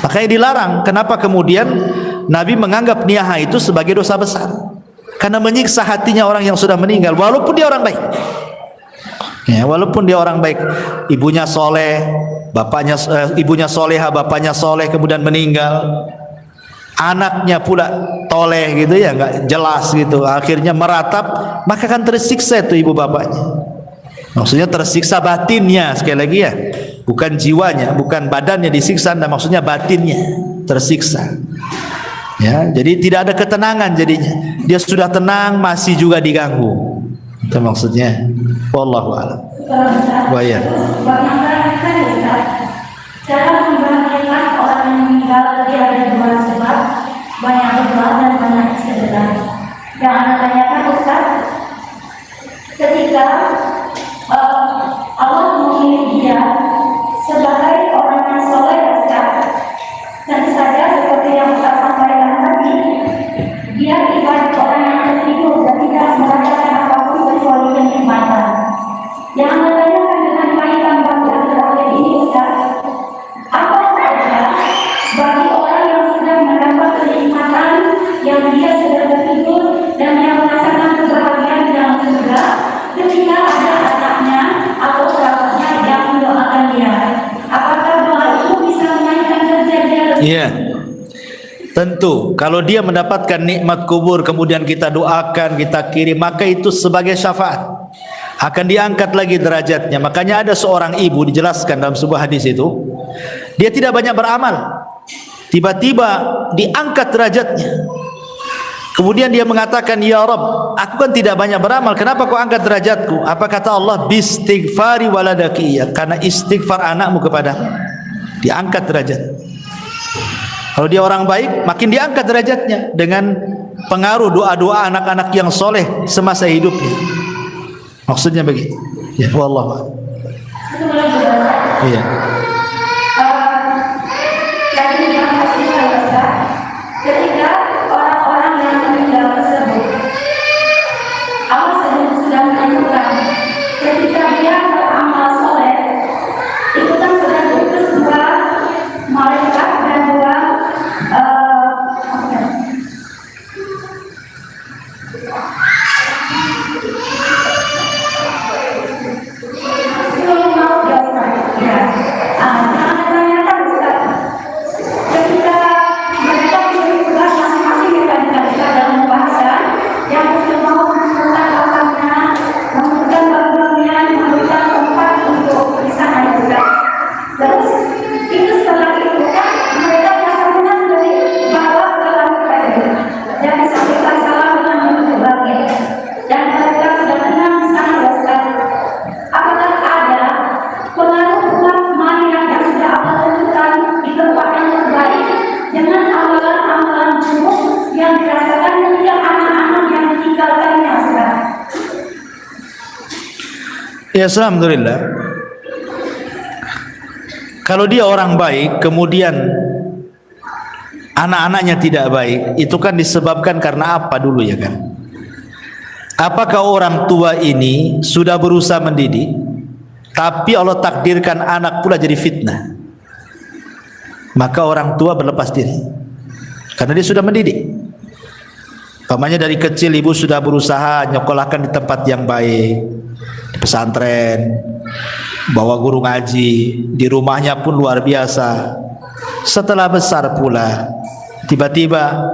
Makanya dilarang. Kenapa kemudian Nabi menganggap niyahah itu sebagai dosa besar? Karena menyiksa hatinya orang yang sudah meninggal, walaupun dia orang baik. Ya, walaupun dia orang baik, ibunya soleh, bapaknya ibunya soleha, bapaknya soleh, kemudian meninggal. Anaknya pula toleh gitu ya, nggak jelas gitu, akhirnya meratap, maka kan tersiksa itu ibu bapaknya. Maksudnya tersiksa batinnya, sekali lagi ya, bukan jiwanya, bukan badannya disiksa, dan maksudnya batinnya tersiksa. Ya, jadi tidak ada ketenangan jadinya. Dia sudah tenang masih juga diganggu. Itu maksudnya. Wallahu a'lam. Waya. Cara membahagiakan orang yang meninggal tadi ada dua sebab, banyak berdoa dan banyak sedekah. Yang Anda tanyakan, Ustaz, ketika Allah memilih dia sebagai orang yang soleh, Ustaz, tentu saja seperti yang Ustaz sampaikan tadi, dia ibarat orang yang tertidur dan tidak merasakan apapun kecuali kenikmatan. Yang Anda tanyakan dengan kaitan bab yang terakhir ini, Ustaz, apa saja bagi orang yang sudah mendapat kenikmatan, yang dia sudah tertidur dan yang merasakan kebahagiaan dalam surga, ketika ada anaknya atau sahabatnya yang mendoakan dia, kalau dia mendapatkan nikmat kubur kemudian kita doakan, kita kirim, maka itu sebagai syafaat, akan diangkat lagi derajatnya. Makanya ada seorang ibu dijelaskan dalam sebuah hadis itu, dia tidak banyak beramal, tiba-tiba diangkat derajatnya. Kemudian dia mengatakan, ya Rabb, aku kan tidak banyak beramal, kenapa kau angkat derajatku? Apa kata Allah? Bistighfari waladaki, karena istighfar anakmu kepadamu, diangkat derajat. Kalau dia orang baik, makin diangkat derajatnya dengan pengaruh doa-doa anak-anak yang soleh semasa hidupnya. Maksudnya begitu. Ya, wallah. Iya. Ketika orang-orang yang meninggal tersebut, Allah sudah menentukan ketika dia beramal soleh, itu kan sudah diutus dua malaikat dan dua sebelum mau jauh ya. Jangan tanyakan sekarang. Ketika mereka bertugas masing-masing dikali-kali dalam bahasa yang mau menentukan orangnya, menentukan bangunannya, menentukan tempat untuk di sana juga. Terus itu setelah itu kan mereka biasanya sudah dibawa ke lantai dan disampaikan salam dengan bentuk bagian dan mereka sudah tenang di sana sekali. Apakah ada pengaruh mana yang sudah Allah tentukan di tempat yang terbaik dengan amalan-amalan buruk yang dirasakan oleh anak-anak yang ditinggalkannya sekarang? Ya, alhamdulillah. Kalau dia orang baik, kemudian anak-anaknya tidak baik, itu kan disebabkan karena apa dulu, ya kan? Apakah orang tua ini sudah berusaha mendidik, tapi Allah takdirkan anak pula jadi fitnah, maka orang tua berlepas diri karena dia sudah mendidik. Pamannya dari kecil ibu sudah berusaha nyekolahkan di tempat yang baik, di pesantren, bawa guru ngaji, di rumahnya pun luar biasa. Setelah besar pula, tiba-tiba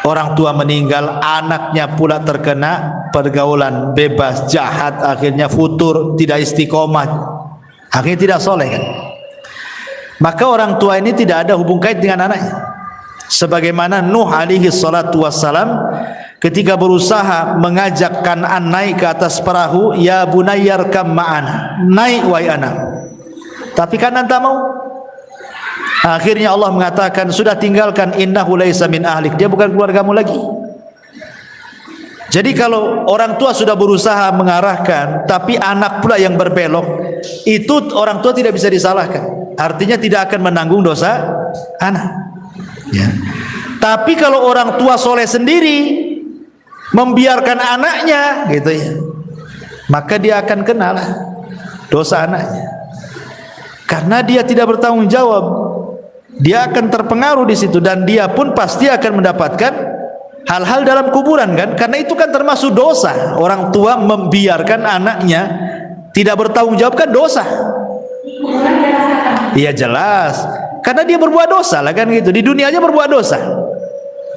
orang tua meninggal, anaknya pula terkena pergaulan bebas, jahat, akhirnya futur, tidak istiqomah, akhirnya tidak soleh kan. Maka orang tua ini tidak ada hubung kait dengan anaknya. Sebagaimana Nuh alaihi salatu wassalam ketika berusaha mengajak Kan'an naik ke atas perahu, ya bunayyarkam ma'ana, naik wahai anak. Tapi Kan'an tak mau. Akhirnya Allah mengatakan, sudah tinggalkan, innahu laisa min ahlik, dia bukan keluargamu lagi. Jadi kalau orang tua sudah berusaha mengarahkan, tapi anak pula yang berbelok, itu orang tua tidak bisa disalahkan. Artinya tidak akan menanggung dosa anak. Ya. Tapi kalau orang tua soleh sendiri membiarkan anaknya, gitu ya, maka dia akan kenal dosa anaknya. Karena dia tidak bertanggung jawab, dia akan terpengaruh di situ dan dia pun pasti akan mendapatkan hal-hal dalam kuburan kan? Karena itu kan termasuk dosa. Orang tua membiarkan anaknya tidak bertanggung jawab kan dosa. Iya jelas. Karena dia berbuat dosa lah kan gitu. Di dunianya berbuat dosa.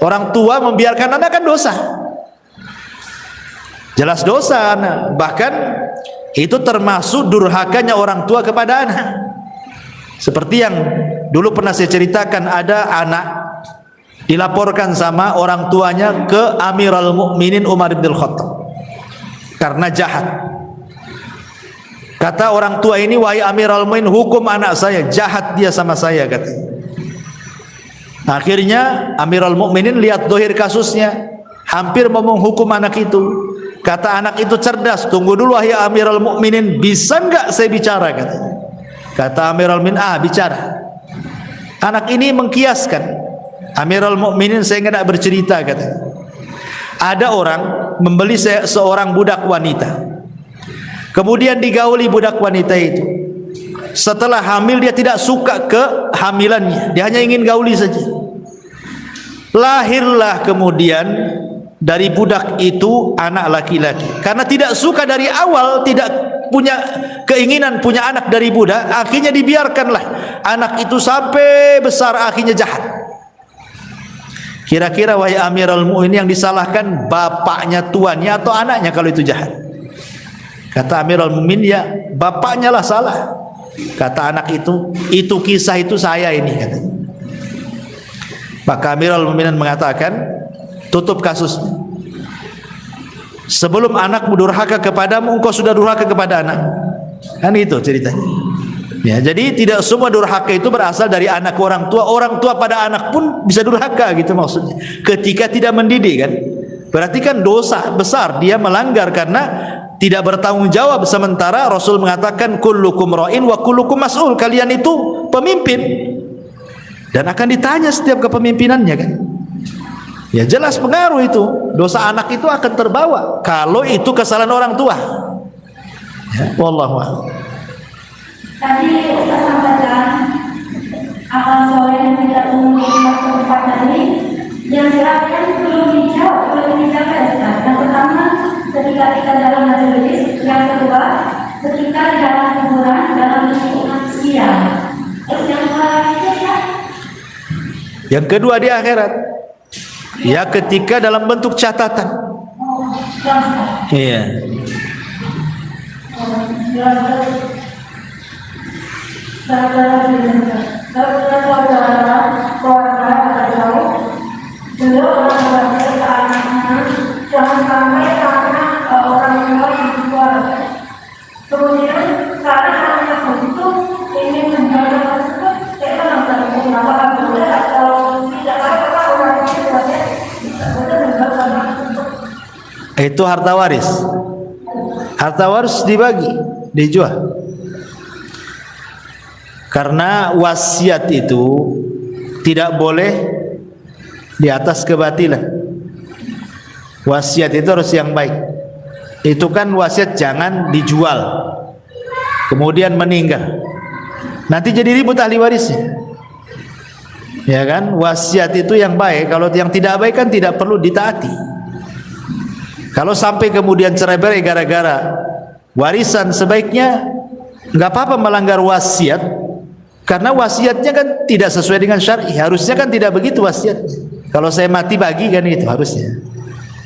Orang tua membiarkan anak kan dosa. Jelas dosa anak. Bahkan itu termasuk durhakanya orang tua kepada anak. Seperti yang dulu pernah saya ceritakan, ada anak dilaporkan sama orang tuanya ke Amirul Mukminin Umar bin Khattab karena jahat. Kata orang tua ini, wahai Amirul Mukminin, hukum anak saya, jahat dia sama saya, kata. Akhirnya Amirul Mukminin lihat dohir kasusnya, hampir mau menghukum anak itu. Kata anak itu cerdas, tunggu dulu wahai Amirul Mukminin, bisa enggak saya bicara, kata. Kata Amirul Mukminin, bicara. Anak ini mengkiaskan, Amirul Mukminin saya enggak bercerita, kata. Ada orang membeli seorang budak wanita. Kemudian digauli budak wanita itu. Setelah hamil dia tidak suka kehamilannya, dia hanya ingin gauli saja. Lahirlah kemudian dari budak itu anak laki-laki. Karena tidak suka dari awal, tidak punya keinginan punya anak dari budak, akhirnya dibiarkanlah anak itu sampai besar, akhirnya jahat. Kira-kira wahai Amirul Mukminin, yang disalahkan bapaknya, tuannya, atau anaknya kalau itu jahat? Kata Amirul Mukminin, ya bapaknya lah salah. Kata anak itu kisah itu saya ini, katanya. Maka Amirul Mukminin mengatakan, tutup kasusnya. Sebelum anakmu durhaka kepadamu, engkau sudah durhaka kepada anak. Kan itu ceritanya. Ya, jadi tidak semua durhaka itu berasal dari anak orang tua pada anak pun bisa durhaka gitu maksudnya. Ketika tidak mendidik kan, berarti kan dosa besar, dia melanggar karena tidak bertanggung jawab. Sementara Rasul mengatakan kullukum ra'in wa kullukum mas'ul, kalian itu pemimpin dan akan ditanya setiap kepemimpinannya kan. Ya jelas pengaruh itu, dosa anak itu akan terbawa kalau itu kesalahan orang tua. Ya, wallahu a'lam. Tadi Ustaz sampaikan amal soleh yang tidak umum di tempat tadi yang silakan belum dijaga Ustaz. Yang pertama ketika kita dalam majelis, yang kedua ketika di dalam kuburan dalam lingkungan sosial. Yang itu ya. Yang kedua di akhirat, ya ketika dalam bentuk catatan. Iya. Jangan sampai karena orang tua yang keluarga, kemudian karena anak itu ingin menjaga tersebut, saya nonton apakah boleh atau tidak, apa orang tuanya itu harta waris. Harta waris dibagi, dijual. Karena wasiat itu tidak boleh di atas kebatilan. Wasiat itu harus yang baik. Itu kan wasiat jangan dijual kemudian meninggal, nanti jadi ribut ahli warisnya. Ya kan, wasiat itu yang baik. Kalau yang tidak baik kan tidak perlu ditaati. Kalau sampai kemudian cerai-berai gara-gara warisan, sebaiknya nggak apa-apa melanggar wasiat, karena wasiatnya kan tidak sesuai dengan syar'i. Harusnya kan tidak begitu wasiatnya. Kalau saya mati bagi kan itu harusnya.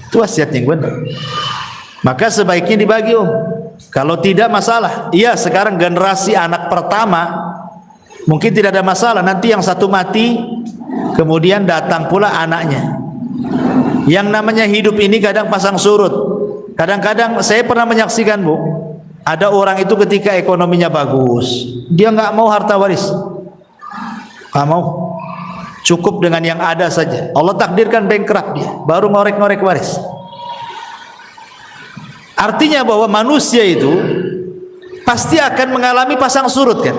Itu wasiat yang benar. Maka sebaiknya dibagi Kalau tidak masalah. Iya, sekarang generasi anak pertama mungkin tidak ada masalah. Nanti yang satu mati, kemudian datang pula anaknya. Yang namanya hidup ini kadang pasang surut. Kadang-kadang saya pernah menyaksikan, Bu, ada orang itu ketika ekonominya bagus, dia nggak mau harta waris, nggak mau, cukup dengan yang ada saja. Allah takdirkan bankrupt dia, baru ngorek-ngorek waris. Artinya bahwa manusia itu pasti akan mengalami pasang surut kan.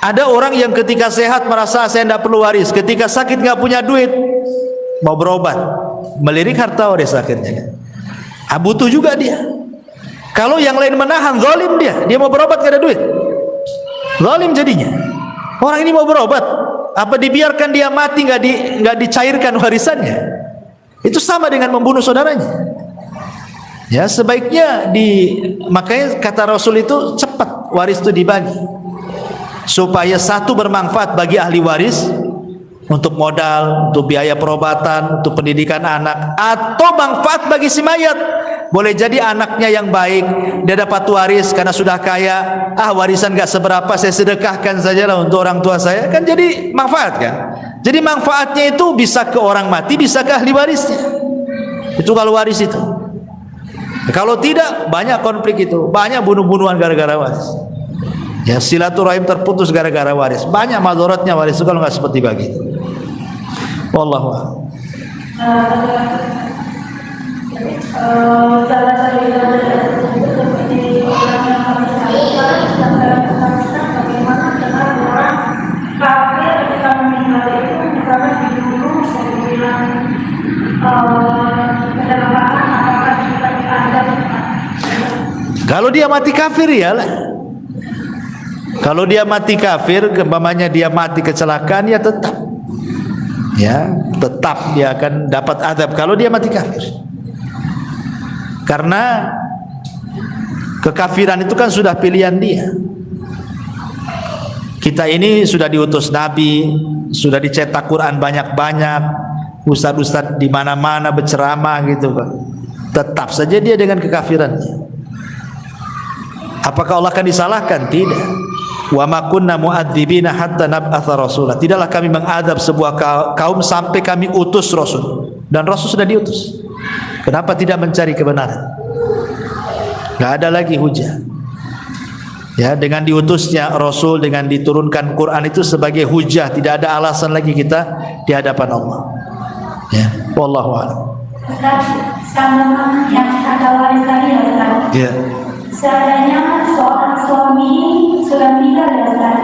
Ada orang yang ketika sehat merasa saya tidak perlu waris, ketika sakit nggak punya duit, mau berobat, melirik harta waris akhirnya kan. Butuh juga dia. Kalau yang lain menahan, zalim dia mau berobat gak ada duit, zalim jadinya. Orang ini mau berobat, apa dibiarkan dia mati nggak dicairkan warisannya? Itu sama dengan membunuh saudaranya. Ya sebaiknya makanya kata Rasul itu cepat waris itu dibagi, supaya satu bermanfaat bagi ahli waris untuk modal, untuk biaya perobatan, untuk pendidikan anak, atau manfaat bagi si mayat. Boleh jadi anaknya yang baik, dia dapat waris karena sudah kaya, warisan gak seberapa, saya sedekahkan sajalah untuk orang tua saya, kan jadi manfaat kan. Jadi manfaatnya itu bisa ke orang mati, bisa ke ahli warisnya. Itu kalau waris itu. Kalau tidak, banyak konflik itu, banyak bunuh-bunuhan gara-gara waris. Ya silaturahim terputus gara-gara waris. Banyak madharatnya waris itu kalau nggak seperti begitu. Wallahu a'lam. Salah satu seperti orang yang kami sekarang sedang dalam kesaksian bagaimana dengan orang kafir ketika meninggal itu misalnya dibunuh kemudian kedapatan apakah kita ada. Kalau dia mati kafir ya lah. Kalau dia mati kafir, umpamanya dia mati kecelakaan, ya tetap dia akan dapat azab kalau dia mati kafir. Karena kekafiran itu kan sudah pilihan dia. Kita ini sudah diutus Nabi, sudah dicetak Quran banyak-banyak, ustadz-ustadz di mana-mana berceramah gitu kan, tetap saja dia dengan kekafirannya. Apakah Allah akan disalahkan? Tidak. Wa ma kunna mu'adzibina hatta nab'atha rasula. Tidaklah kami mengadab sebuah kaum sampai kami utus rasul. Dan rasul sudah diutus. Kenapa tidak mencari kebenaran? Enggak ada lagi hujah. Ya, dengan diutusnya rasul, dengan diturunkan Quran itu sebagai hujah, tidak ada alasan lagi kita di hadapan Allah. Ya, wallahu a'lam. Ustaz, sama yang ada waris tadi ya Ustaz. Ya. Seandainya seorang suami sudah meninggal ya Ustaz,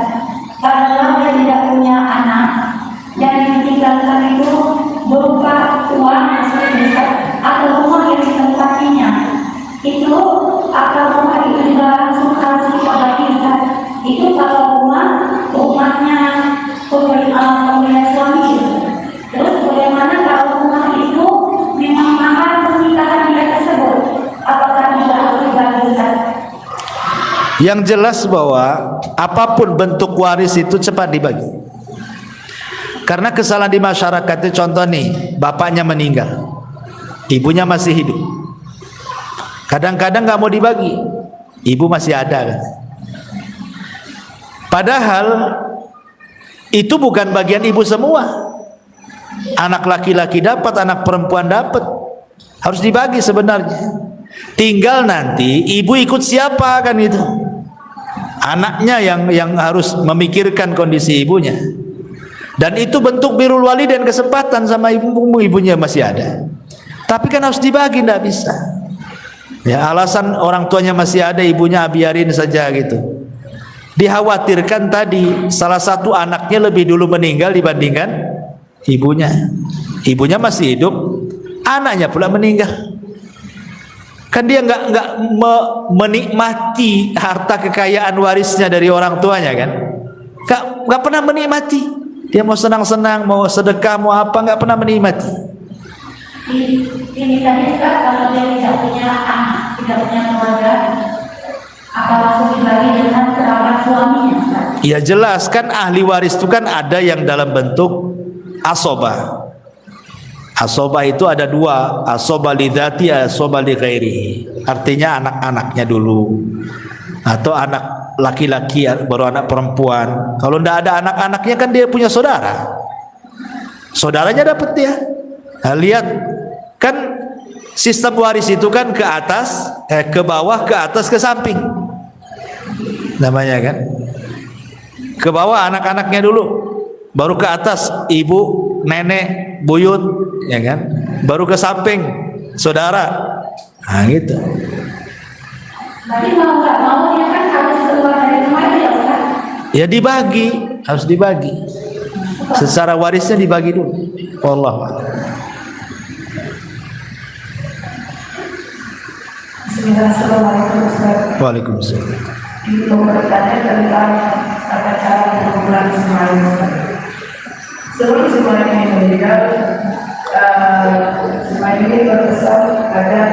padahal dia tidak punya anak, yang ditinggalkan itu berupa uang atau rumah yang ditempatinya, itu atau rumah itu juga langsung harus dibagi Ustaz. Itu kalau rumahnya pemilik suami itu. Terus bagaimana kalau rumah itu memang mahal pernikahan dia tersebut? Apakah juga harus dibagi Ustaz? Yang jelas bahwa apapun bentuk waris itu cepat dibagi. Karena kesalahan di masyarakat itu, contoh nih, bapaknya meninggal, ibunya masih hidup. Kadang-kadang nggak mau dibagi, ibu masih ada kan. Padahal itu bukan bagian ibu semua. Anak laki-laki dapat, anak perempuan dapat, harus dibagi sebenarnya. Tinggal nanti ibu ikut siapa kan itu. Anaknya yang harus memikirkan kondisi ibunya. Dan itu bentuk birrul walidain, kesempatan sama ibunya masih ada. Tapi kan harus dibagi, tidak bisa. Ya, alasan orang tuanya masih ada, ibunya biarin saja gitu. Dikhawatirkan tadi salah satu anaknya lebih dulu meninggal dibandingkan ibunya. Ibunya masih hidup, anaknya pula meninggal. Kan dia nggak menikmati harta kekayaan warisnya dari orang tuanya kan? Nggak pernah menikmati. Dia mau senang-senang, mau sedekah, mau apa, nggak pernah menikmati. Ini tadi Ustaz, kalau dia tidak punya anak, tidak punya keluarga, apa langsung dibagi dengan kerabat suaminya Ustaz? Ya jelas kan, ahli waris itu kan ada yang dalam bentuk asobah. Asobah itu ada dua, asobah lidzati, asobah li ghairi. Artinya anak-anaknya dulu, atau anak laki-laki baru anak perempuan. Kalau tidak ada anak-anaknya kan dia punya saudara, saudaranya dapat dia. Nah, lihat kan sistem waris itu kan ke atas, ke bawah, ke atas, ke samping namanya kan. Ke bawah anak-anaknya dulu, baru ke atas ibu, nenek, buyut, ya kan, baru ke samping saudara. Nah gitu. Berarti mau nggak mau dia kan harus keluar dari rumah itu ya Ustaz? Ya dibagi, harus dibagi. Secara warisnya dibagi dulu. Wallah. Bismillahirrahmanirrahim Ustaz. Waalaikumsalam. Ini mau bertanya tentang tata cara pengumpulan semalam Ustaz. Sebelum semalam ini meninggal, semalam ini berpesan agar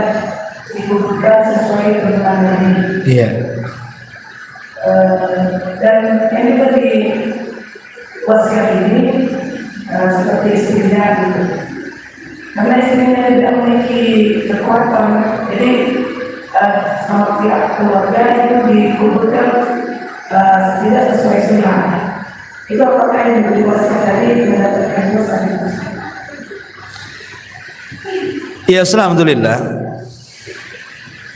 dikumpulkan sesuai dengan ini. Iya. Dan yang diberi wasiat ini seperti istrinya gitu. Karena istrinya tidak memiliki kekuatan, jadi sama pihak keluarga itu dikumpulkan tidak sesuai sunnah. Itu apakah yang diberi wasiat tadi mendapatkan dosa? Ya, alhamdulillah.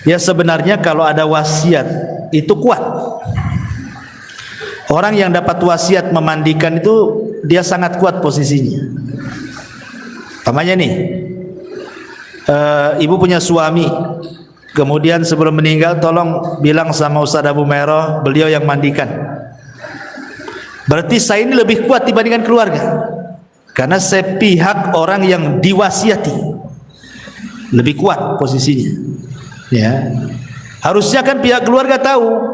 Ya sebenarnya kalau ada wasiat itu kuat. Orang yang dapat wasiat memandikan itu dia sangat kuat posisinya. Namanya nih, ibu punya suami, kemudian sebelum meninggal tolong bilang sama Ustaz Abu Meroh, beliau yang mandikan. Berarti saya ini lebih kuat dibandingkan keluarga, karena saya pihak orang yang diwasiati, lebih kuat posisinya. Ya, harusnya kan pihak keluarga tahu.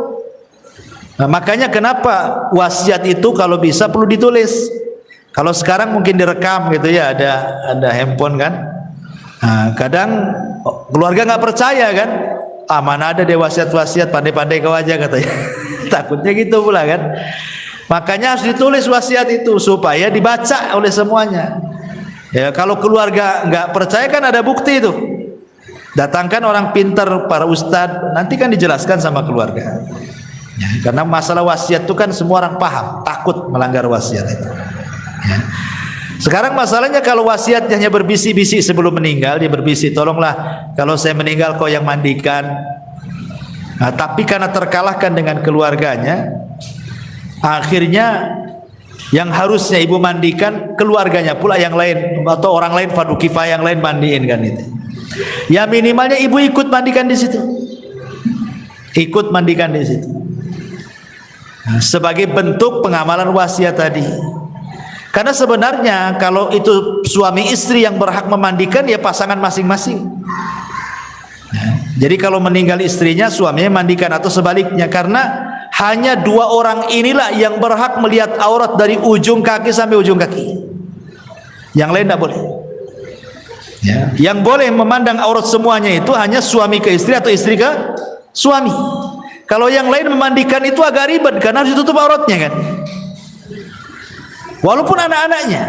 Nah, makanya kenapa wasiat itu kalau bisa perlu ditulis. Kalau sekarang mungkin direkam gitu ya, ada handphone kan. Nah, kadang keluarga nggak percaya kan. Mana ada deh wasiat-wasiat, pandai-pandai kau aja katanya. Takutnya gitu pula kan. Makanya harus ditulis wasiat itu supaya dibaca oleh semuanya. Ya, kalau keluarga nggak percaya kan ada bukti itu. Datangkan orang pintar, para ustadz, nanti kan dijelaskan sama keluarga. Ya, karena masalah wasiat itu kan semua orang paham, takut melanggar wasiat itu. Ya. Sekarang masalahnya kalau wasiatnya hanya berbisik-bisik sebelum meninggal, dia berbisik, tolonglah kalau saya meninggal kau yang mandikan. Nah, tapi karena terkalahkan dengan keluarganya, akhirnya yang harusnya ibu mandikan, keluarganya pula yang lain atau orang lain fardu kifayah yang lain mandiin kan itu. Ya minimalnya ibu ikut mandikan di situ, ikut mandikan di situ. Nah, sebagai bentuk pengamalan wasiat tadi. Karena sebenarnya kalau itu suami istri yang berhak memandikan, ya pasangan masing-masing. Nah, jadi kalau meninggal istrinya, suaminya mandikan atau sebaliknya. Karena hanya dua orang inilah yang berhak melihat aurat dari ujung kaki sampai ujung kaki. Yang lain tidak boleh. Ya. Yang boleh memandang aurat semuanya itu hanya suami ke istri atau istri ke suami. Kalau yang lain memandikan itu agak ribet karena harus ditutup auratnya kan. Walaupun anak-anaknya,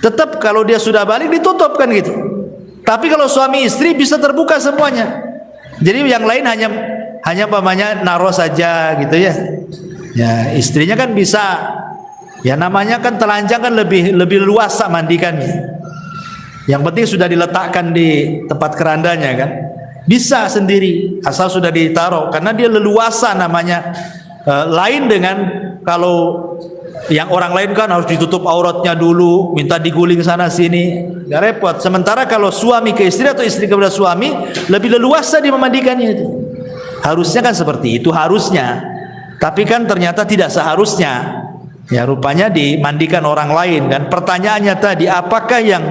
tetap kalau dia sudah balik ditutup kan gitu. Tapi kalau suami istri bisa terbuka semuanya. Jadi yang lain hanya pamannya naruh saja gitu ya. Ya istrinya kan bisa. Ya namanya kan telanjang kan lebih luas mandikannya. Yang penting sudah diletakkan di tempat kerandanya kan. Bisa sendiri asal sudah ditaruh karena dia leluasa namanya. Lain dengan kalau yang orang lain kan harus ditutup auratnya dulu, minta diguling sana sini, gak repot. Sementara kalau suami ke istri atau istri kepada suami, lebih leluasa dia memandikannya itu. Harusnya kan seperti itu, harusnya. Tapi kan ternyata tidak seharusnya. Ya rupanya dimandikan orang lain kan. Pertanyaannya tadi, apakah yang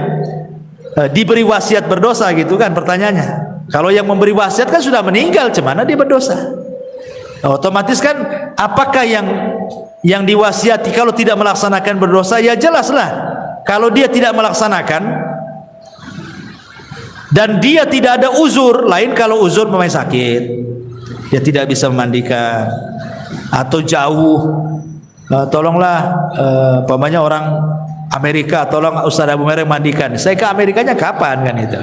diberi wasiat berdosa gitu kan pertanyaannya. Kalau yang memberi wasiat kan sudah meninggal, cemana dia berdosa? Otomatis kan apakah yang diwasiati kalau tidak melaksanakan berdosa? Ya jelaslah kalau dia tidak melaksanakan dan dia tidak ada uzur. Lain kalau uzur pemain sakit, dia tidak bisa memandikan atau jauh, tolonglah pamannya orang Amerika, tolong Ustaz Abu Mereng mandikan. Saya ke Amerikanya kapan kan itu?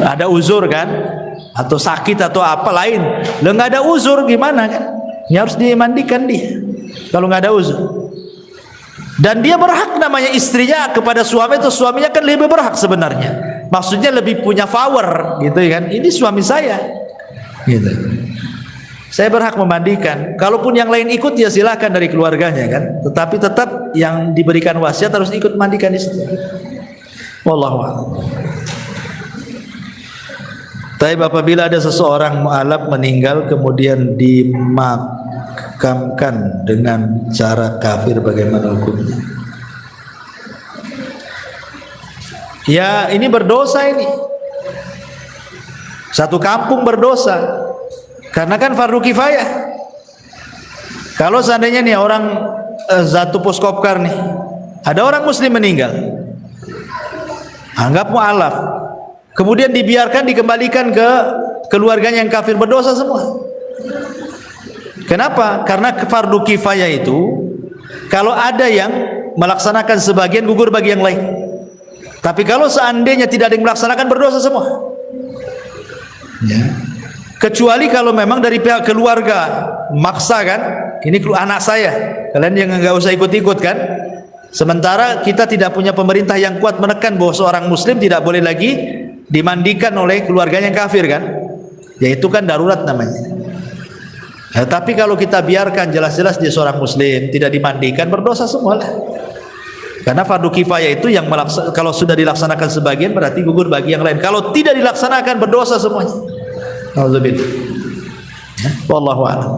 Ada uzur kan? Atau sakit atau apa lain? Lah nggak ada uzur gimana kan? Ya harus dimandikan dia. Kalau nggak ada uzur. Dan dia berhak namanya istrinya kepada suami itu, suaminya kan lebih berhak sebenarnya. Maksudnya lebih punya power gitu kan. Ini suami saya. Gitu. Saya berhak memandikan. Kalaupun yang lain ikut ya silakan dari keluarganya kan. Tetapi tetap yang diberikan wasiat harus ikut mandikan di situ. Wallahu a'lam. Tapi apabila ada seseorang mu'alaf meninggal kemudian dimakamkan dengan cara kafir, bagaimana hukumnya? Ya ini berdosa ini. Satu kampung berdosa. Karena kan fardu kifayah. Kalau seandainya nih orang Zatu Puskopkar nih, ada orang muslim meninggal, anggap mu'alaf, kemudian dibiarkan dikembalikan ke keluarganya yang kafir, berdosa semua. Kenapa? Karena fardu kifayah itu kalau ada yang melaksanakan sebagian gugur bagi yang lain. Tapi kalau seandainya tidak ada yang melaksanakan, berdosa semua. Ya. Kecuali kalau memang dari pihak keluarga maksa kan, ini anak saya, kalian yang nggak usah ikut-ikut kan. Sementara kita tidak punya pemerintah yang kuat menekan bahwa seorang muslim tidak boleh lagi dimandikan oleh keluarganya yang kafir kan. Ya itu kan darurat namanya. Tapi kalau kita biarkan jelas-jelas dia seorang muslim tidak dimandikan, berdosa semua lah. Karena fardu kifayah itu yang kalau sudah dilaksanakan sebagian berarti gugur bagi yang lain. Kalau tidak dilaksanakan berdosa semuanya. Alhamdulillah. Wallahu a'lam.